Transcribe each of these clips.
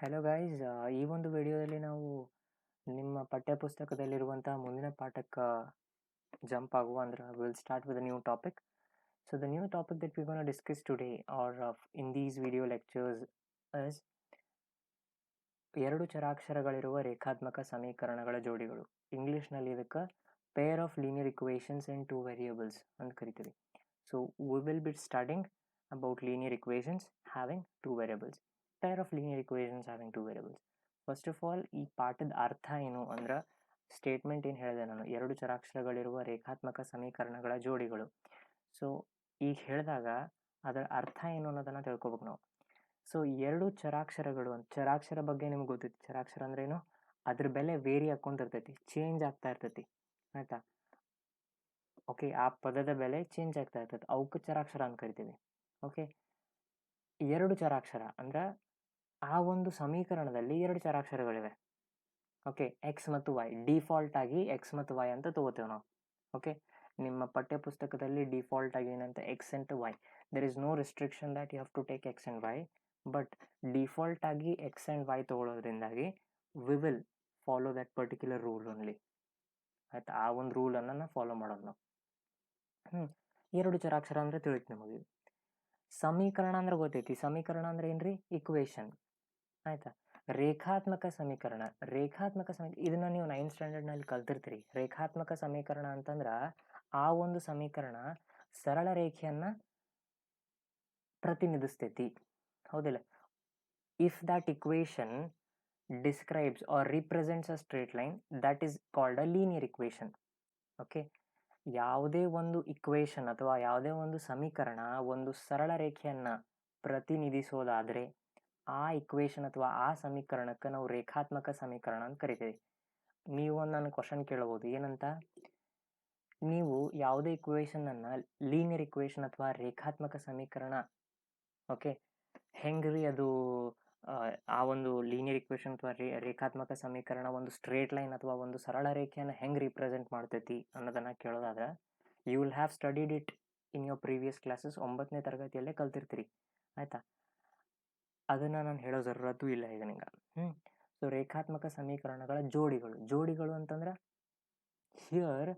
Hello guys, ಈ ಒಂದು ವಿಡಿಯೋದಲ್ಲಿ ನಾವು ನಿಮ್ಮ ಪಠ್ಯಪುಸ್ತಕದಲ್ಲಿರುವಂತಹ ಮುಂದಿನ ಪಾಠಕ್ಕೆ ಜಂಪ್ ಆಗುವ ಅಂದ್ರೆ will start with a new topic. So the new topic that we gonna discuss today are in these video lectures is ಎರಡು ಚರಾಕ್ಷರಗಳಿರುವ ರೇಖಾತ್ಮಕ ಸಮೀಕರಣಗಳ ಜೋಡಿಗಳು. ಇಂಗ್ಲಿಷ್ನಲ್ಲಿ ಇದಕ್ಕೆ pair of linear equations in two variables ಅಂತ ಕರಿತೀವಿ. So we will be starting about linear equations having two variables. Pair of linear equations having two variables. First of all ಈ ಪಾಠದ ಅರ್ಥ ಏನು ಅಂದ್ರೆ ಸ್ಟೇಟ್ಮೆಂಟ್ ಏನು ಹೇಳಿದೆ ನಾನು, ಎರಡು ಚರಾಕ್ಷರಗಳಿರುವ ರೇಖಾತ್ಮಕ ಸಮೀಕರಣಗಳ ಜೋಡಿಗಳು. ಸೊ ಈಗ ಹೇಳಿದಾಗ ಅದರ ಅರ್ಥ ಏನು ಅನ್ನೋದನ್ನು ತಿಳ್ಕೊಬೇಕು ನಾವು. ಸೊ ಎರಡು ಚರಾಕ್ಷರಗಳು ಅಂತ, ಚರಾಕ್ಷರ ಬಗ್ಗೆ ನಿಮ್ಗೆ ಗೊತ್ತೈತಿ. ಚರಾಕ್ಷರ ಅಂದ್ರೆ ಏನು, ಅದ್ರ ಬೆಲೆ ವೇರಿ ಹಾಕೊಂತಿರ್ತೈತಿ, ಚೇಂಜ್ ಆಗ್ತಾ ಇರ್ತೈತಿ, ಆಯ್ತಾ. ಓಕೆ, ಆ ಪದದ ಬೆಲೆ ಚೇಂಜ್ ಆಗ್ತಾ ಇರ್ತೈತಿ, ಅವಕ್ಕೆ ಚರಾಕ್ಷರ ಅಂತ ಕರಿತೀವಿ. ಓಕೆ, ಎರಡು ಚರಾಕ್ಷರ ಅಂದ್ರೆ ಆ ಒಂದು ಸಮೀಕರಣದಲ್ಲಿ ಎರಡು ಚರಾಕ್ಷರಗಳಿವೆ. ಓಕೆ, ಎಕ್ಸ್ ಮತ್ತು ವೈ, ಡಿಫಾಲ್ಟ್ ಆಗಿ ಎಕ್ಸ್ ಮತ್ತು ವೈ ಅಂತ ತಗೋತೇವೆ ನಾವು. ಓಕೆ, ನಿಮ್ಮ ಪಠ್ಯ ಪುಸ್ತಕದಲ್ಲಿ ಡಿಫಾಲ್ಟ್ ಆಗಿ ಏನಂತ X and Y, there is no restriction that you have to take X and Y, but default ಆಗಿ ಎಕ್ಸ್ ಅಂಡ್ ವೈ ತಗೊಳ್ಳೋದ್ರಿಂದಾಗಿ we will follow that particular rule only, ಆಯ್ತಾ. ಆ ಒಂದು ರೂಲನ್ನು ನಾವು ಫಾಲೋ ಮಾಡೋದು ನಾವು. ಎರಡು ಚರಾಕ್ಷರ ಅಂದ್ರೆ ತಿಳಿತು ನಿಮಗೆ. ಸಮೀಕರಣ ಅಂದ್ರೆ ಗೊತ್ತೈತಿ. ಸಮೀಕರಣ ಅಂದ್ರೆ ಏನ್ರಿ, ಇಕ್ವೇಶನ್, ಆಯ್ತಾ. ರೇಖಾತ್ಮಕ ಸಮೀಕರಣ, ಇದನ್ನ ನೀವು 9th ಸ್ಟ್ಯಾಂಡರ್ಡ್ನಲ್ಲಿ ಕಲ್ತಿರ್ತೀರಿ. ರೇಖಾತ್ಮಕ ಸಮೀಕರಣ ಅಂತಂದ್ರ ಆ ಒಂದು ಸಮೀಕರಣ ಸರಳ ರೇಖೆಯನ್ನ ಪ್ರತಿನಿಧಿಸ್ತೈತಿ, ಹೌದಿಲ್ಲ. If that equation describes or represents a straight line, that is called a linear equation. Okay, ಯಾವುದೇ ಒಂದು ಇಕ್ವೇಶನ್ ಅಥವಾ ಯಾವುದೇ ಒಂದು ಸಮೀಕರಣ ಒಂದು ಸರಳ ರೇಖೆಯನ್ನ ಪ್ರತಿನಿಧಿಸೋದಾದ್ರೆ ಆ ಇಕ್ವೇಶನ್ ಅಥವಾ ಆ ಸಮೀಕರಣಕ್ಕೆ ನಾವು ರೇಖಾತ್ಮಕ ಸಮೀಕರಣ ಅಂತ ಕರಿತೀವಿ. ನೀವು ನನ್ನ ಕ್ವಶನ್ ಕೇಳಬಹುದು, ಏನಂತ, ನೀವು ಯಾವುದೇ ಇಕ್ವೇಶನ್ ಅನ್ನ ಲೀನಿಯರ್ ಇಕ್ವೇಶನ್ ಅಥವಾ ರೇಖಾತ್ಮಕ ಸಮೀಕರಣ, ಓಕೆ, ಹೆಂಗ್ರಿ ಅದು ಆ ಒಂದು ಲೀನಿಯರ್ ಇಕ್ವೇಶನ್ ಅಥವಾ ರೇಖಾತ್ಮಕ ಸಮೀಕರಣ ಒಂದು ಸ್ಟ್ರೇಟ್ ಲೈನ್ ಅಥವಾ ಒಂದು ಸರಳ ರೇಖೆಯನ್ನು ಹೆಂಗ್ ರಿಪ್ರೆಸೆಂಟ್ ಮಾಡ್ತೈತಿ ಅನ್ನೋದನ್ನ ಕೇಳೋದಾದ್ರೆ you will have studied it in your previous classes. 9ನೇ ತರಗತಿಯಲ್ಲೇ ಕಲ್ತಿರ್ತೀರಿ, ಆಯ್ತಾ. ಅದನ್ನ ನಾನು ಹೇಳೋ ಜರೂರತ್ತು ಇಲ್ಲ ಈಗ ನಿಂಗೆ. ಸೊ ರೇಖಾತ್ಮಕ ಸಮೀಕರಣಗಳ ಜೋಡಿಗಳು ಅಂತಂದ್ರೆ here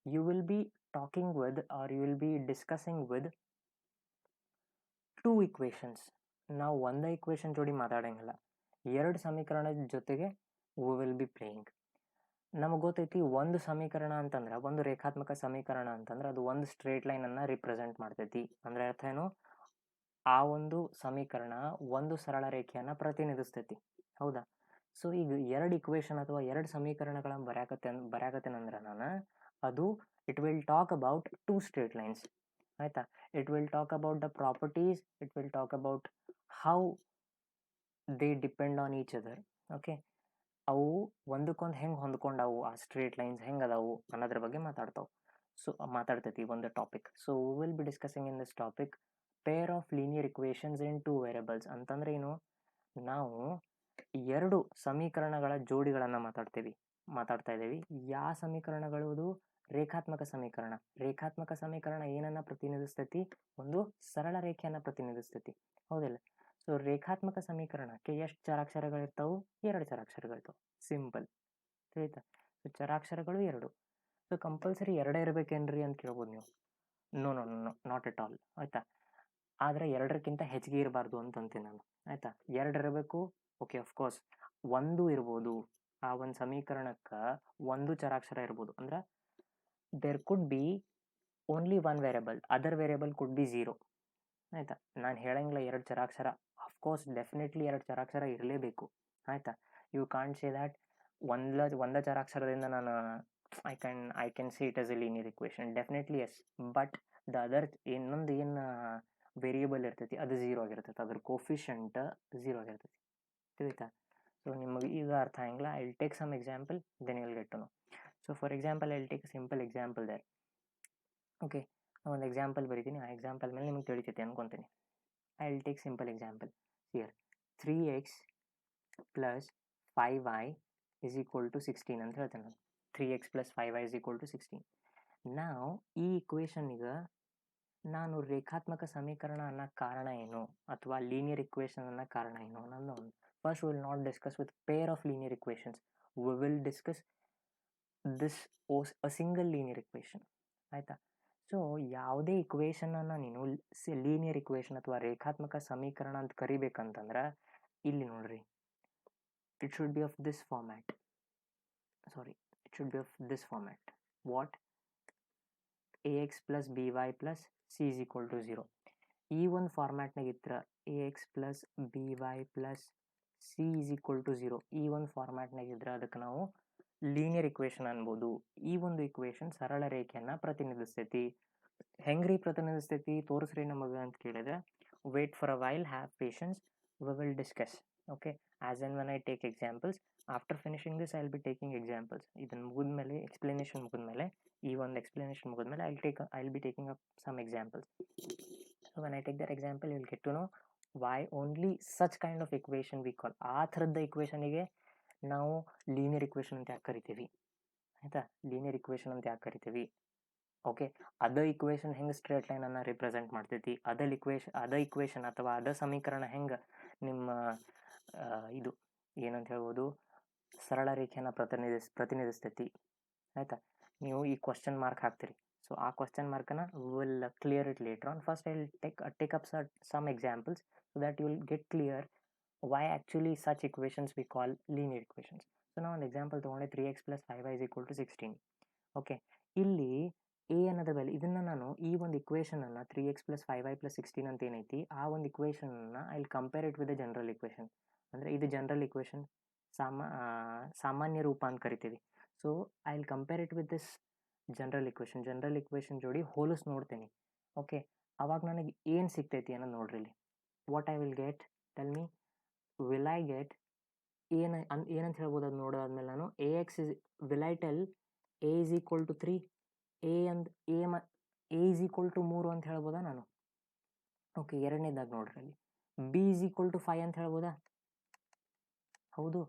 you will be talking with or you will be discussing with two equations. ನಾವು ಒಂದೇ ಇಕ್ವೇಶನ್ ಜೋಡಿ ಮಾತಾಡಂಗಿಲ್ಲ, ಎರಡು ಸಮೀಕರಣದ ಜೊತೆಗೆ ವಿ ವಿಲ್ ಬಿ ಪ್ಲೇಯಿಂಗ್. ನಮಗೆ ಗೊತ್ತೈತಿ ಒಂದು ಸಮೀಕರಣ ಅಂತಂದ್ರೆ, ಒಂದು ರೇಖಾತ್ಮಕ ಸಮೀಕರಣ ಅಂತಂದ್ರೆ ಅದು ಒಂದು ಸ್ಟ್ರೇಟ್ ಲೈನ್ ಅನ್ನ ರಿಪ್ರೆಸೆಂಟ್ ಮಾಡ್ತೈತಿ. ಅಂದ್ರೆ ಅರ್ಥ ಏನು, ಆ ಒಂದು ಸಮೀಕರಣ ಒಂದು ಸರಳ ರೇಖೆಯನ್ನ ಪ್ರತಿನಿಧಿಸ್ತೈತಿ, ಹೌದಾ. ಸೊ ಈಗ ಎರಡು ಇಕ್ವೇಶನ್ ಅಥವಾ ಎರಡು ಸಮೀಕರಣಗಳನ್ನ ಬರೆಯಕತ್ತೇನಂದ್ರೆ ನಾನು, ಅದು it will talk about two straight lines, ಆಯ್ತಾ. It will talk about the properties, it will talk about how they depend on each other. Okay, ಅವು ಒಂದಕ್ಕೊಂದು ಹೆಂಗೆ ಹೊಂದ್ಕೊಂಡವು, ಆ ಸ್ಟ್ರೇಟ್ ಲೈನ್ಸ್ ಹೆಂಗೆ ಅದಾವು ಅನ್ನೋದ್ರ ಬಗ್ಗೆ ಮಾತಾಡ್ತೈತಿ ಒಂದು topic. So we will be discussing in this topic peer of linear equations in two variables. ಅಂತಂದ್ರೆ ಏನು, ನಾವು ಎರಡು ಸಮೀಕರಣಗಳ ಜೋಡಿಗಳನ್ನ ಮಾತಾಡ್ತಾ ಇದ್ದೀವಿ. ಯಾವ ಸಮೀಕರಣಗಳು, ರೇಖಾತ್ಮಕ ಸಮೀಕರಣ. ರೇಖಾತ್ಮಕ ಸಮೀಕರಣ ಏನನ್ನ ಪ್ರತಿನಿಧಿಸ್ತೈತಿ, ಒಂದು ಸರಳ ರೇಖೆಯನ್ನ ಪ್ರತಿನಿಧಿಸ್ತೈತಿ, ಹೌದಿಲ್ಲ. ಸೊ ರೇಖಾತ್ಮಕ ಸಮೀಕರಣಕ್ಕೆ ಎಷ್ಟು ಚರಾಕ್ಷರಗಳಿರ್ತಾವು, ಎರಡು ಚರಾಕ್ಷರಗಳಿರ್ತಾವೆ, ಸಿಂಪಲ್, ತಿಳಿತಾ. ಸೊ ಚರಾಕ್ಷರಗಳು ಎರಡು. ಸೊ ಕಂಪಲ್ಸರಿ ಎರಡೇ ಇರಬೇಕೇನ್ರಿ ಅಂತ ಕೇಳ್ಬೋದು ನೀವು. No no no not at all, ಆಯ್ತಾ. ಆದ್ರೆ ಎರಡಕ್ಕಿಂತ ಹೆಚ್ಚಿಗೆ ಇರಬಾರ್ದು ಅಂತೀನಿ ನಾನು, ಆಯ್ತಾ. ಎರಡು ಇರಬೇಕು, ಓಕೆ, ಅಫ್ಕೋರ್ಸ್ ಒಂದು ಇರ್ಬೋದು. ಆ ಒಂದು ಸಮೀಕರಣಕ್ಕೆ ಒಂದು ಚರಾಕ್ಷರ ಇರ್ಬೋದು, ಅಂದ್ರೆ there could be only one variable, other variable could be zero, ಆಯ್ತಾ. ನಾನು ಹೇಳಂಗಿಲ್ಲ ಎರಡು ಚರಾಕ್ಷರ, ಅಫ್ಕೋರ್ಸ್ ಡೆಫಿನೆಟ್ಲಿ ಎರಡು ಚರಾಕ್ಷರ ಇರಲೇಬೇಕು, ಆಯ್ತಾ. ಯು ಕಾಂಟ್ ಸೇ ದ್ಯಾಟ್ ಒಂದ ಚರಾಕ್ಷರದಿಂದ ನಾನು I can say it as A linear equation. Definitely yes, but the other ಇನ್ನೊಂದು ಏನು ವೇರಿಯೇಬಲ್ ಇರ್ತೈತಿ ಅದು ಝೀರೋ ಆಗಿರ್ತೈತಿ, ಅದ್ರ ಕೋಫಿಷಿಯಂಟ್ ಝೀರೋ ಆಗಿರ್ತೈತಿ, ತಿಳಿತಾ. ಸೊ ನಿಮಗೆ ಈಗ ಅರ್ಥ ಆಗಿಲ್ಲ. I will take some example, then you will get to know. So for example I will take a simple example there. Okay, ಒಂದು ಎಕ್ಸಾಂಪಲ್ ಬರೀತೀನಿ, ಆ ಎಕ್ಸಾಂಪಲ್ ಮೇಲೆ ನಿಮಗೆ ತಿಳಿತೈತಿ ಅನ್ಕೊತೀನಿ. I will take simple example here. 3x plus 5y is equal to 16 ಅಂತ ಹೇಳ್ತೇನೆ ನಾನು. 3x plus 5y is equal to 16. ನಾವು ಈ ಇಕ್ವೇಶನ್ನಿಗೆ ನಾನು ರೇಖಾತ್ಮಕ ಸಮೀಕರಣ ಅನ್ನೋ ಕಾರಣ ಏನು ಅಥವಾ ಲೀನಿಯರ್ ಇಕ್ವೇಷನ್ ಅನ್ನೋ ಕಾರಣ ಏನು ಅನ್ನೋದು ನೋಡಿ. First will not discuss with peer of linear equations, V will discuss this a single linear equation. ಆಯಿತಾ? ಸೊ ಯಾವುದೇ ಇಕ್ವೇಷನನ್ನು ನೀನು ಲೀನಿಯರ್ ಇಕ್ವೇಷನ್ ಅಥವಾ ರೇಖಾತ್ಮಕ ಸಮೀಕರಣ ಅಂತ ಕರಿಬೇಕಂತಂದ್ರೆ ಇಲ್ಲಿ ನೋಡ್ರಿ, it should be of this format. Sorry, it should be of this format. What? ax plus by plus c is equal to 0. ಈ ಒಂದು ಫಾರ್ಮ್ಯಾಟ್ನಾಗ ಇತ್ರ ax plus by plus c is equal to 0 ಈ ಒಂದು ಫಾರ್ಮ್ಯಾಟ್ನಾಗ ಇದ್ರೆ ಅದಕ್ಕೆ ನಾವು ಲೀನಿಯರ್ ಇಕ್ವೇಷನ್ ಅನ್ಬೋದು. ಈ ಒಂದು ಇಕ್ವೇಷನ್ ಸರಳ ರೇಖೆಯನ್ನು ಪ್ರತಿನಿಧಿಸ್ತೈತಿ. ಹೆಂಗ್ರಿ ಪ್ರತಿನಿಧಿಸ್ತೈತಿ ತೋರಿಸ್ರಿ ನಮಗೆ ಅಂತ ಕೇಳಿದ್ರೆ, wait for a while, have patience, we will discuss. Okay, as and when I take examples, after finishing this I will be taking examples. ಇದನ್ನು ಮುಗಿದ್ಮೇಲೆ ಎಕ್ಸ್ಪ್ಲನೇಷನ್ ಮುಗಿದ್ಮೇಲೆ, ಈ ಒಂದು ಎಕ್ಸ್ಪ್ಲನೇಷನ್ ಮುಗಿದ್ಮೇಲೆ I will be taking up some examples. So when I take that example you will get to know why only such kind of equation we call. ಆ ಥರದ ಇಕ್ವೇಷನಿಗೆ ನಾವು linear equation ಅಂತ ಯಾಕೆ ಕರಿತೀವಿ, ಆಯಿತಾ? ಲೀನಿಯರ್ ಇಕ್ವೇಷನ್ ಅಂತ ಯಾಕೆ ಕರಿತೀವಿ? ಓಕೆ, ಅದ ಇಕ್ವೇಷನ್ ಹೆಂಗೆ ಸ್ಟ್ರೇಟ್ ಲೈನನ್ನು ರಿಪ್ರೆಸೆಂಟ್ ಮಾಡ್ತೈತಿ, ಅದ ಇಕ್ವೇಷನ್ ಅಥವಾ ಅದ ಸಮೀಕರಣ ಹೆಂಗೆ ನಿಮ್ಮ ಇದು ಏನಂತ ಹೇಳ್ಬೋದು ಸರಳ ರೇಖೆಯನ್ನು ಪ್ರತಿನಿಧಿಸ್ತೈತಿ. ಆಯಿತಾ? ನೀವು ಈ ಕ್ವಶನ್ ಮಾರ್ಕ್ ಹಾಕ್ತೀರಿ. ಸೊ ಆ ಕ್ವಶನ್ ಮಾರ್ಕನ್ನು will clear it later on. First I will take up some examples so that you will get clear why actually such equations we call linear equations. So now ಒಂದು example ತೊಗೊಂಡೆ 3x plus 5y is equal to 16. Okay, ಇಲ್ಲಿ A ಅನ್ನೋದ್ರ ಬೆಲೆ, ಇದನ್ನು ನಾನು ಈ ಒಂದು ಇಕ್ವೇಷನನ್ನು 3x plus 5y plus 16 ಅಂತ ಏನೈತಿ ಆ ಒಂದು ಇಕ್ವೇಷನನ್ನು I will compare it with the general equation. ಅಂದರೆ ಇದು ಜನರಲ್ ಇಕ್ವೇಷನ್, ಸಾಮಾನ್ಯ ರೂಪ ಅಂತ ಕರಿತೀವಿ. So I will compare it with this general equation ಜೋಡಿ ಹೋಲಿಸ್ ನೋಡ್ತೀನಿ. ಓಕೆ, ಅವಾಗ ನನಗೆ ಏನು ಸಿಗ್ತೈತಿ ಅನ್ನೋದು ನೋಡ್ರಿ. ಇಲ್ಲಿ what I will get, tell me, will I get ಏನಂತ ಹೇಳ್ಬೋದು ಅದು ನೋಡೋದಾದ್ಮೇಲೆ ನಾನು will I tell A is equal to 3, A is equal to 3 ಅಂತ ಹೇಳ್ಬೋದಾ ನಾನು? ಓಕೆ, ಎರಡನೇದಾಗ ನೋಡ್ರಿ ಅಲ್ಲಿ ಬಿ ಇಸ್ ಈಕ್ವಲ್ ಟು 5 ಅಂತ ಹೇಳ್ಬೋದಾ? ಹೌದು.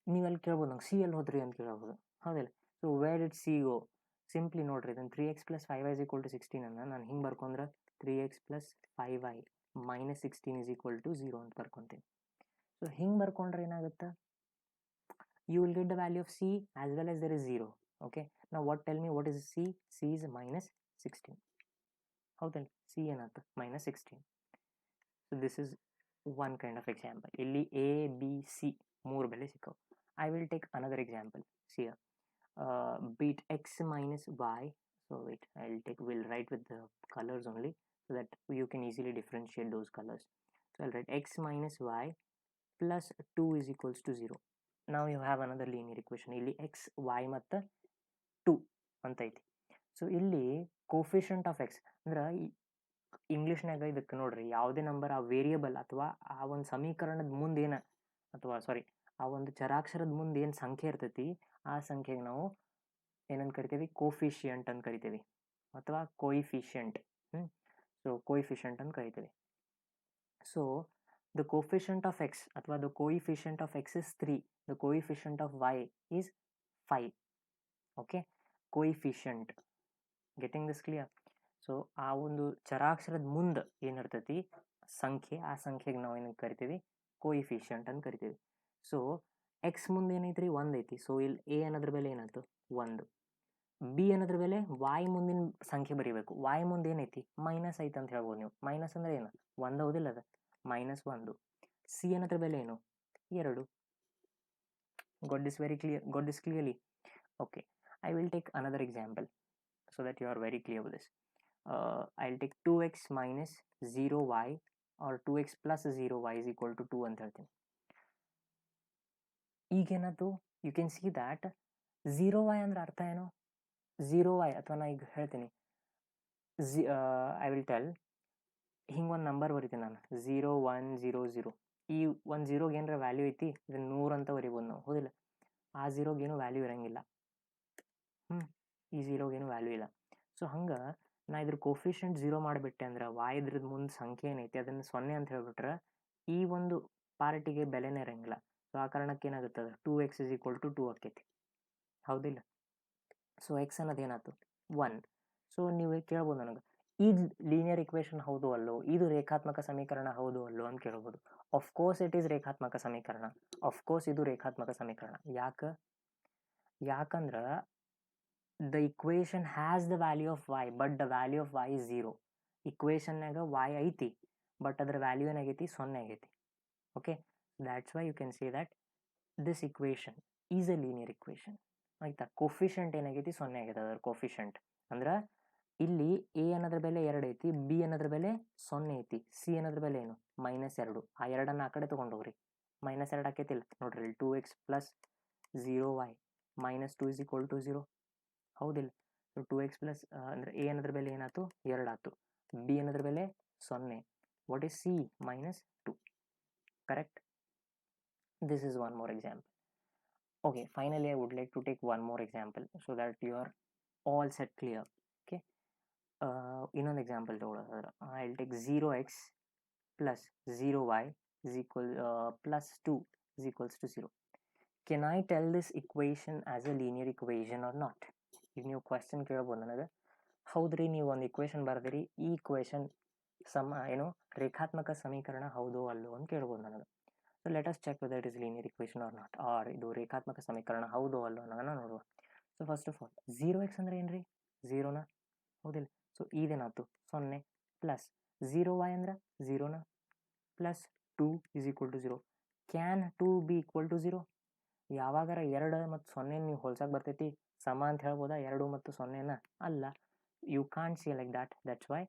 ನೀವಲ್ಲಿ ಕೇಳ್ಬೋದು ನಂಗೆ ಸಿ ಎಲ್ಲಿ ಹೋದ್ರಿ ಅಂತ ಕೇಳ್ಬೋದು, ಹೌದಿಲ್ಲ? So where did C go? Simply ನೋಡ್ರಿ, ಇದನ್ನು 3x plus 5y is equal to 16 ಅನ್ನು ನಾನು ಹಿಂಗೆ ಬರ್ಕೊಂಡ್ರೆ 3x plus 5y minus 16 is equal to 0 ಅಂತ ಬರ್ಕೊತೀನಿ. ಸೊ ಹಿಂಗೆ ಬರ್ಕೊಂಡ್ರೆ ಏನಾಗುತ್ತೆ, you will get the value of c as well as there is 0. okay, now what, tell me what is c? c is minus 16. ಹೌದಲ್ಲ, c ಏನಾಯ್ತು minus 16. so this is one kind of example. ಇಲ್ಲಿ a b c ಮೂರು ಬೆಲೆ ಸಿಕ್ಕವು. I will take another example. see here, beat x minus y. so wait, we'll write with the colors only so that you can easily differentiate those colors. so I'll write x minus y plus 2 is equals to 0. now you have another linear equation. ಇಲ್ಲಿ x y ಮತ್ತು 2 ಅಂತ ಐತಿ. So ಇಲ್ಲಿ coefficient of X ಅಂದ್ರೆ ಇಂಗ್ಲೀಷ್ನಾಗ ಇದಕ್ಕೆ ನೋಡ್ರಿ, ಯಾವುದೇ number ಆ ವೇರಿಯಬಲ್ ಅಥವಾ ಆ ಒಂದು ಸಮೀಕರಣದ ಮುಂದೆ ಏನು ಅಥವಾ ಸಾರಿ ಆ ಒಂದು ಚರಾಕ್ಷರದ ಮುಂದೆ ಏನು ಸಂಖ್ಯೆ ಇರ್ತೈತಿ ಆ ಸಂಖ್ಯೆಗೆ ನಾವು ಏನಂತ ಕರಿತೀವಿ? ಕೋಫಿಷಿಯಂಟ್ ಅಂತ ಕರಿತೀವಿ ಅಥವಾ ಕೋಯಿಫಿಷಿಯಂಟ್. ಸೊ ಕೋಯಿಫಿಷಿಯಂಟ್ ಅಂತ ಕರಿತೀವಿ. So the coefficient of x ಅಥವಾ the coefficient of x is 3, the coefficient of y is 5. okay, coefficient, getting this clear? So ಆ ಒಂದು ಚರಾಕ್ಷರದ ಮುಂದೆ ಏನಿರ್ತೈತಿ ಸಂಖ್ಯೆ, ಆ ಸಂಖ್ಯೆಗೆ ನಾವು ಏನಂತ ಕರಿತೀವಿ? ಕೋಯಿಫಿಷಿಯಂಟ್ ಅಂತ ಕರಿತೀವಿ. ಸೊ ಎಕ್ಸ್ ಮುಂದೆ ಏನೈತ್ರಿ? 1 ಐತಿ. ಸೊ ಇಲ್ಲಿ ಎ ಅನ್ನೋದ್ರ ಬೆಲೆ ಏನಾಯ್ತು? 1. ಬಿ ಅನ್ನೋದ್ರ ಬೆಲೆ y ಮುಂದಿನ ಸಂಖ್ಯೆ ಬರೀಬೇಕು. y ಮುಂದೆ ಏನೈತಿ? ಮೈನಸ್ ಐತೆ ಅಂತ ಹೇಳ್ಬೋದು ನೀವು. ಮೈನಸ್ ಅಂದ್ರೆ ಏನು? 1 ಹೌದಿಲ್ಲ, ಅದ -1. ಸಿ ಅನ್ನೋದ್ರ ಬೆಲೆ ಏನು? 2. got this very clear? got this clearly? okay, I will take another example so that you are very clear with this. I'll take 2x minus 0y or 2x plus 0y is equal to 2 ಅಂತ ಹೇಳ್ತೀನಿ. ಈಗೇನದು? You can see that 0y ಅಂದ್ರೆ ಅರ್ಥ ಏನು? 0y ಅಥವಾ ನಾ ಈಗ ಹೇಳ್ತೀನಿ, ಐ ವಿಲ್ ಟೆಲ್, ಹಿಂಗೆ ಒಂದು ನಂಬರ್ ಬರಿತೀನಿ ನಾನು 0 1 0 0. ಈ ಒಂದು 0ಗೆ ಏನಾರ ವ್ಯಾಲ್ಯೂ ಐತಿ, ಇದನ್ನು 100 ಅಂತ ಬರಿಬೋದು ನಾವು, ಹೌದಿಲ್ಲ? ಆ 0ಗೆ ಏನು ವ್ಯಾಲ್ಯೂ ಇರಂಗಿಲ್ಲ. ಈ 0ಗೆ ಏನು ವ್ಯಾಲ್ಯೂ ಇಲ್ಲ. ಸೊ ಹಂಗೆ ನಾ ಇದ್ರ ಕೋಫಿಷಿಯಂಟ್ 0 ಮಾಡಿಬಿಟ್ಟೆ ಅಂದ್ರೆ y ಇದ್ರದ್ದು ಮುಂದೆ ಸಂಖ್ಯೆ ಏನೈತಿ ಅದನ್ನು 0 ಅಂತ ಹೇಳ್ಬಿಟ್ರೆ ಈ ಒಂದು ಪಾರ್ಟಿಗೆ ಬೆಲೆನೇ ಇರಂಗಿಲ್ಲ. ಸೊ ಆ ಕಾರಣಕ್ಕೆ ಏನಾಗುತ್ತದೆ? 2x is equal to 2 ಆಕೈತಿ, ಹೌದಿಲ್ಲ? ಸೊ ಎಕ್ಸ್ ಅನ್ನೋದು ಏನಾಯ್ತು? 1. ಸೊ ನೀವು ಕೇಳ್ಬೋದು ನನಗೆ, ಇದು ಲೀನಿಯರ್ ಇಕ್ವೇಶನ್ ಹೌದು ಅಲ್ಲೋ, ಇದು ರೇಖಾತ್ಮಕ ಸಮೀಕರಣ ಹೌದು ಅಲ್ಲೋ ಅಂತ ಕೇಳ್ಬೋದು. ಆಫ್ ಕೋರ್ಸ್ ಇಟ್ ಈಸ್ ರೇಖಾತ್ಮಕ ಸಮೀಕರಣ, ಆಫ್ ಕೋರ್ಸ್ ಇದು ರೇಖಾತ್ಮಕ ಸಮೀಕರಣ. ಯಾಕಂದ್ರೆ the equation has the value of y but the value of y is 0. ಇಕ್ವೇಶನ್ನಾಗ y ಐತಿ ಬಟ್ ಅದ್ರ ವ್ಯಾಲ್ಯೂ ಏನಾಗೈತಿ 0 ಆಗೈತಿ. Okay, that's why you can say that this equation is a linear equation. ಆಯ್ತಾ, ಕೋಫಿಷಿಯಂಟ್ ಏನಾಗೈತಿ 0 ಆಗೈತೆ ಅದರ ಕೋಫಿಷಿಯಂಟ್. ಅಂದ್ರೆ ಇಲ್ಲಿ ಎ ಅನ್ನೋದ್ರ ಬೆಲೆ 2 ಐತಿ, ಬಿ ಅನ್ನೋದ್ರ ಬೆಲೆ 0 ಐತಿ, ಸಿ ಅನ್ನೋದ್ರ ಬೆಲೆ ಏನು -2. ಆ ಎರಡನ್ನ ಆ ಕಡೆ ತೊಗೊಂಡೋಗ್ರಿ, -2 ಆಕೈತಿಲ್ಲ ನೋಡ್ರಿ. 2x plus 0y -2 is equal to 0 ಹೌದಿಲ್ಲ. 2x ಪ್ಲಸ್ ಅಂದ್ರೆ ಎ ಅನ್ನೋದ್ರ ಬೆಲೆ ಏನಾಯ್ತು 2 ಆಯ್ತು, ಬಿ ಅನ್ನೋದ್ರ ಬೆಲೆ 0. What is C -2, correct. This is one more example. Okay, finally I would like to take one more example so that you are all set clear. Okay, ಇನ್ನೊಂದು example ತಗೊಳ್ಳೋದಾದ್ರೆ I'll take 0x plus 0y is equal plus 2 is equals to 0. Can I tell this equation as a linear equation or not? ಈಗ ನೀವು question ಕೇಳ್ಬೋದು ನನಗೆ, ಹೌದ್ರಿ ನೀವು ಒಂದು equation ಬರ್ದಿರಿ, ಈ equation ರೇಖಾತ್ಮಕ ಸಮೀಕರಣ ಹೌದು ಅಲ್ಲೋ ಅಂತ ಕೇಳ್ಬೋದು ನನಗೆ. So let us check whether it is linear equation or not, or ಇದು ರೇಖಾತ್ಮಕ ಸಮೀಕರಣ ಹೌದು ಅಲ್ಲೋ ಅನ್ನೋದನ್ನ ನೋಡುವ. So first of all 0x ಅಂದ್ರೆ ಏನ್ರಿ 0ನ ಹೌದಿಲ್ಲ. ಸೊ ಇದೇನಾಯ್ತು 0 ಪ್ಲಸ್ 0y ಅಂದ್ರೆ 0ನ plus 2 is equal to 0. Can 2 be equal to 0? ಯಾವಾಗಾರ 2 ಮತ್ತು 0 ನೀವು ಹೋಲ್ಸಕ್ಕೆ ಬರ್ತೈತಿ ಸಮ ಅಂತ ಹೇಳ್ಬೋದಾ 2 ಮತ್ತು 0ನ? ಅಲ್ಲ, you can't say like that. That's why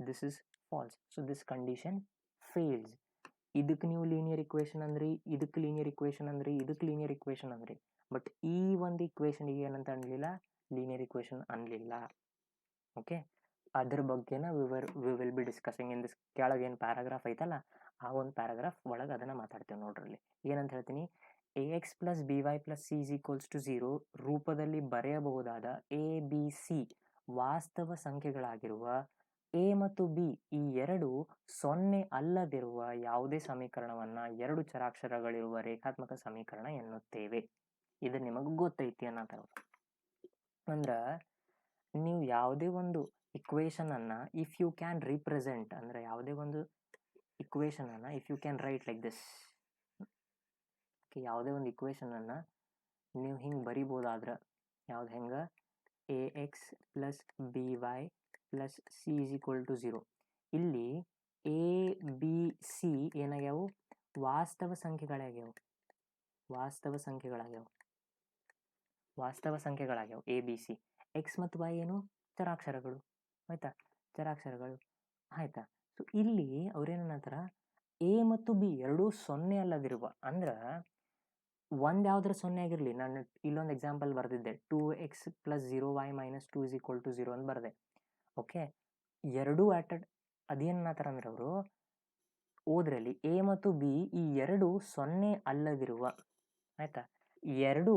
this is false. So this condition fails. ಇದಕ್ಕೆ ನೀವು ಲೀನಿಯರ್ ಇಕ್ವೇಶನ್ ಅಂದ್ರಿ, ಇದಕ್ಕೆ ಲೀನಿಯರ್ ಇಕ್ವೇಶನ್ ಅಂದ್ರಿ, ಇದಕ್ಕೆ ಲೀನಿಯರ್ ಇಕ್ವೇಶನ್ ಅಂದ್ರಿ, ಬಟ್ ಈ ಒಂದು ಇಕ್ವೇಶನ್ಗೆ ಏನಂತ ಅನ್ಲಿಲ್ಲ, ಲೀನಿಯರ್ ಇಕ್ವೇಶನ್ ಅನ್ಲಿಲ್ಲ. ಓಕೆ, ಅದ್ರ ಬಗ್ಗೆನ we will be discussing in this. ಕೆಳಗೆ ಏನು ಪ್ಯಾರಾಗ್ರಾಫ್ ಐತಲ್ಲ ಆ ಒಂದು ಪ್ಯಾರಾಗ್ರಾಫ್ ಒಳಗೆ ಅದನ್ನು ಮಾತಾಡ್ತೇವೆ ನೋಡ್ರಲ್ಲಿ. ಏನಂತ ಹೇಳ್ತೀನಿ, ax plus by plus c is equals to 0 ರೂಪದಲ್ಲಿ ಬರೆಯಬಹುದಾದ ಎ ಬಿ ಸಿ ವಾಸ್ತವ ಸಂಖ್ಯೆಗಳಾಗಿರುವ ಎ ಮತ್ತು ಬಿ ಈ ಎರಡು 0 ಅಲ್ಲದಿರುವ ಯಾವುದೇ ಸಮೀಕರಣವನ್ನ 2 ಚರಾಕ್ಷರಗಳಿರುವ ರೇಖಾತ್ಮಕ ಸಮೀಕರಣ ಎನ್ನುತ್ತೇವೆ. ಇದು ನಿಮಗೆ ಗೊತ್ತೈತಿ ಅನ್ನೋ ಅಂದ್ರ ನೀವು ಯಾವುದೇ ಒಂದು ಇಕ್ವೇಶನ್ ಅನ್ನ ಇಫ್ ಯು ಕ್ಯಾನ್ ರಿಪ್ರೆಸೆಂಟ್ ಅಂದ್ರೆ ಯಾವುದೇ ಒಂದು ಇಕ್ವೇಶನ್ ಅನ್ನ if you can write like this, ಯಾವುದೇ ಒಂದು ಇಕ್ವೇಶನ್ ಅನ್ನ ನೀವು ಹಿಂಗೆ ಬರಿಬೋದಾದ್ರೆ ಯಾವ್ದು ಹೆಂಗ a x plus b y plus c is equal to 0. ಇಲ್ಲಿ ಎ ಬಿ ಸಿ ಏನಾಗ್ಯಾವು ವಾಸ್ತವ ಸಂಖ್ಯೆಗಳಾಗ್ಯಾವು, ಎ ಬಿ ಸಿ. ಎಕ್ಸ್ ಮತ್ತು ವೈ ಏನು ಚರಾಕ್ಷರಗಳು, ಆಯ್ತಾ, ಚರಾಕ್ಷರಗಳು ಆಯ್ತಾ. ಸೊ ಇಲ್ಲಿ ಅವ್ರೇನಂತಾರ ಎ ಮತ್ತು ಬಿ ಎರಡೂ 0 ಅಲ್ಲದಿರುವ ಅಂದ್ರೆ ಒಂದು ಯಾವ್ದಾರ 0 ಆಗಿರಲಿ. ನಾನು ಇಲ್ಲೊಂದು ಎಕ್ಸಾಂಪಲ್ ಬರೆದಿದ್ದೆ 2x plus 0y minus 2 is equal to 0 ಅಂತ ಬರೆದೆ. ಓಕೆ, ಎರಡೂ ಅದೇನಂತಾರ ಅಂದ್ರೆ ಅವರು ಓದ್ರಲ್ಲಿ ಎ ಮತ್ತು ಬಿ ಈ ಎರಡು 0 ಅಲ್ಲದಿರುವ, ಆಯ್ತಾ, ಎರಡು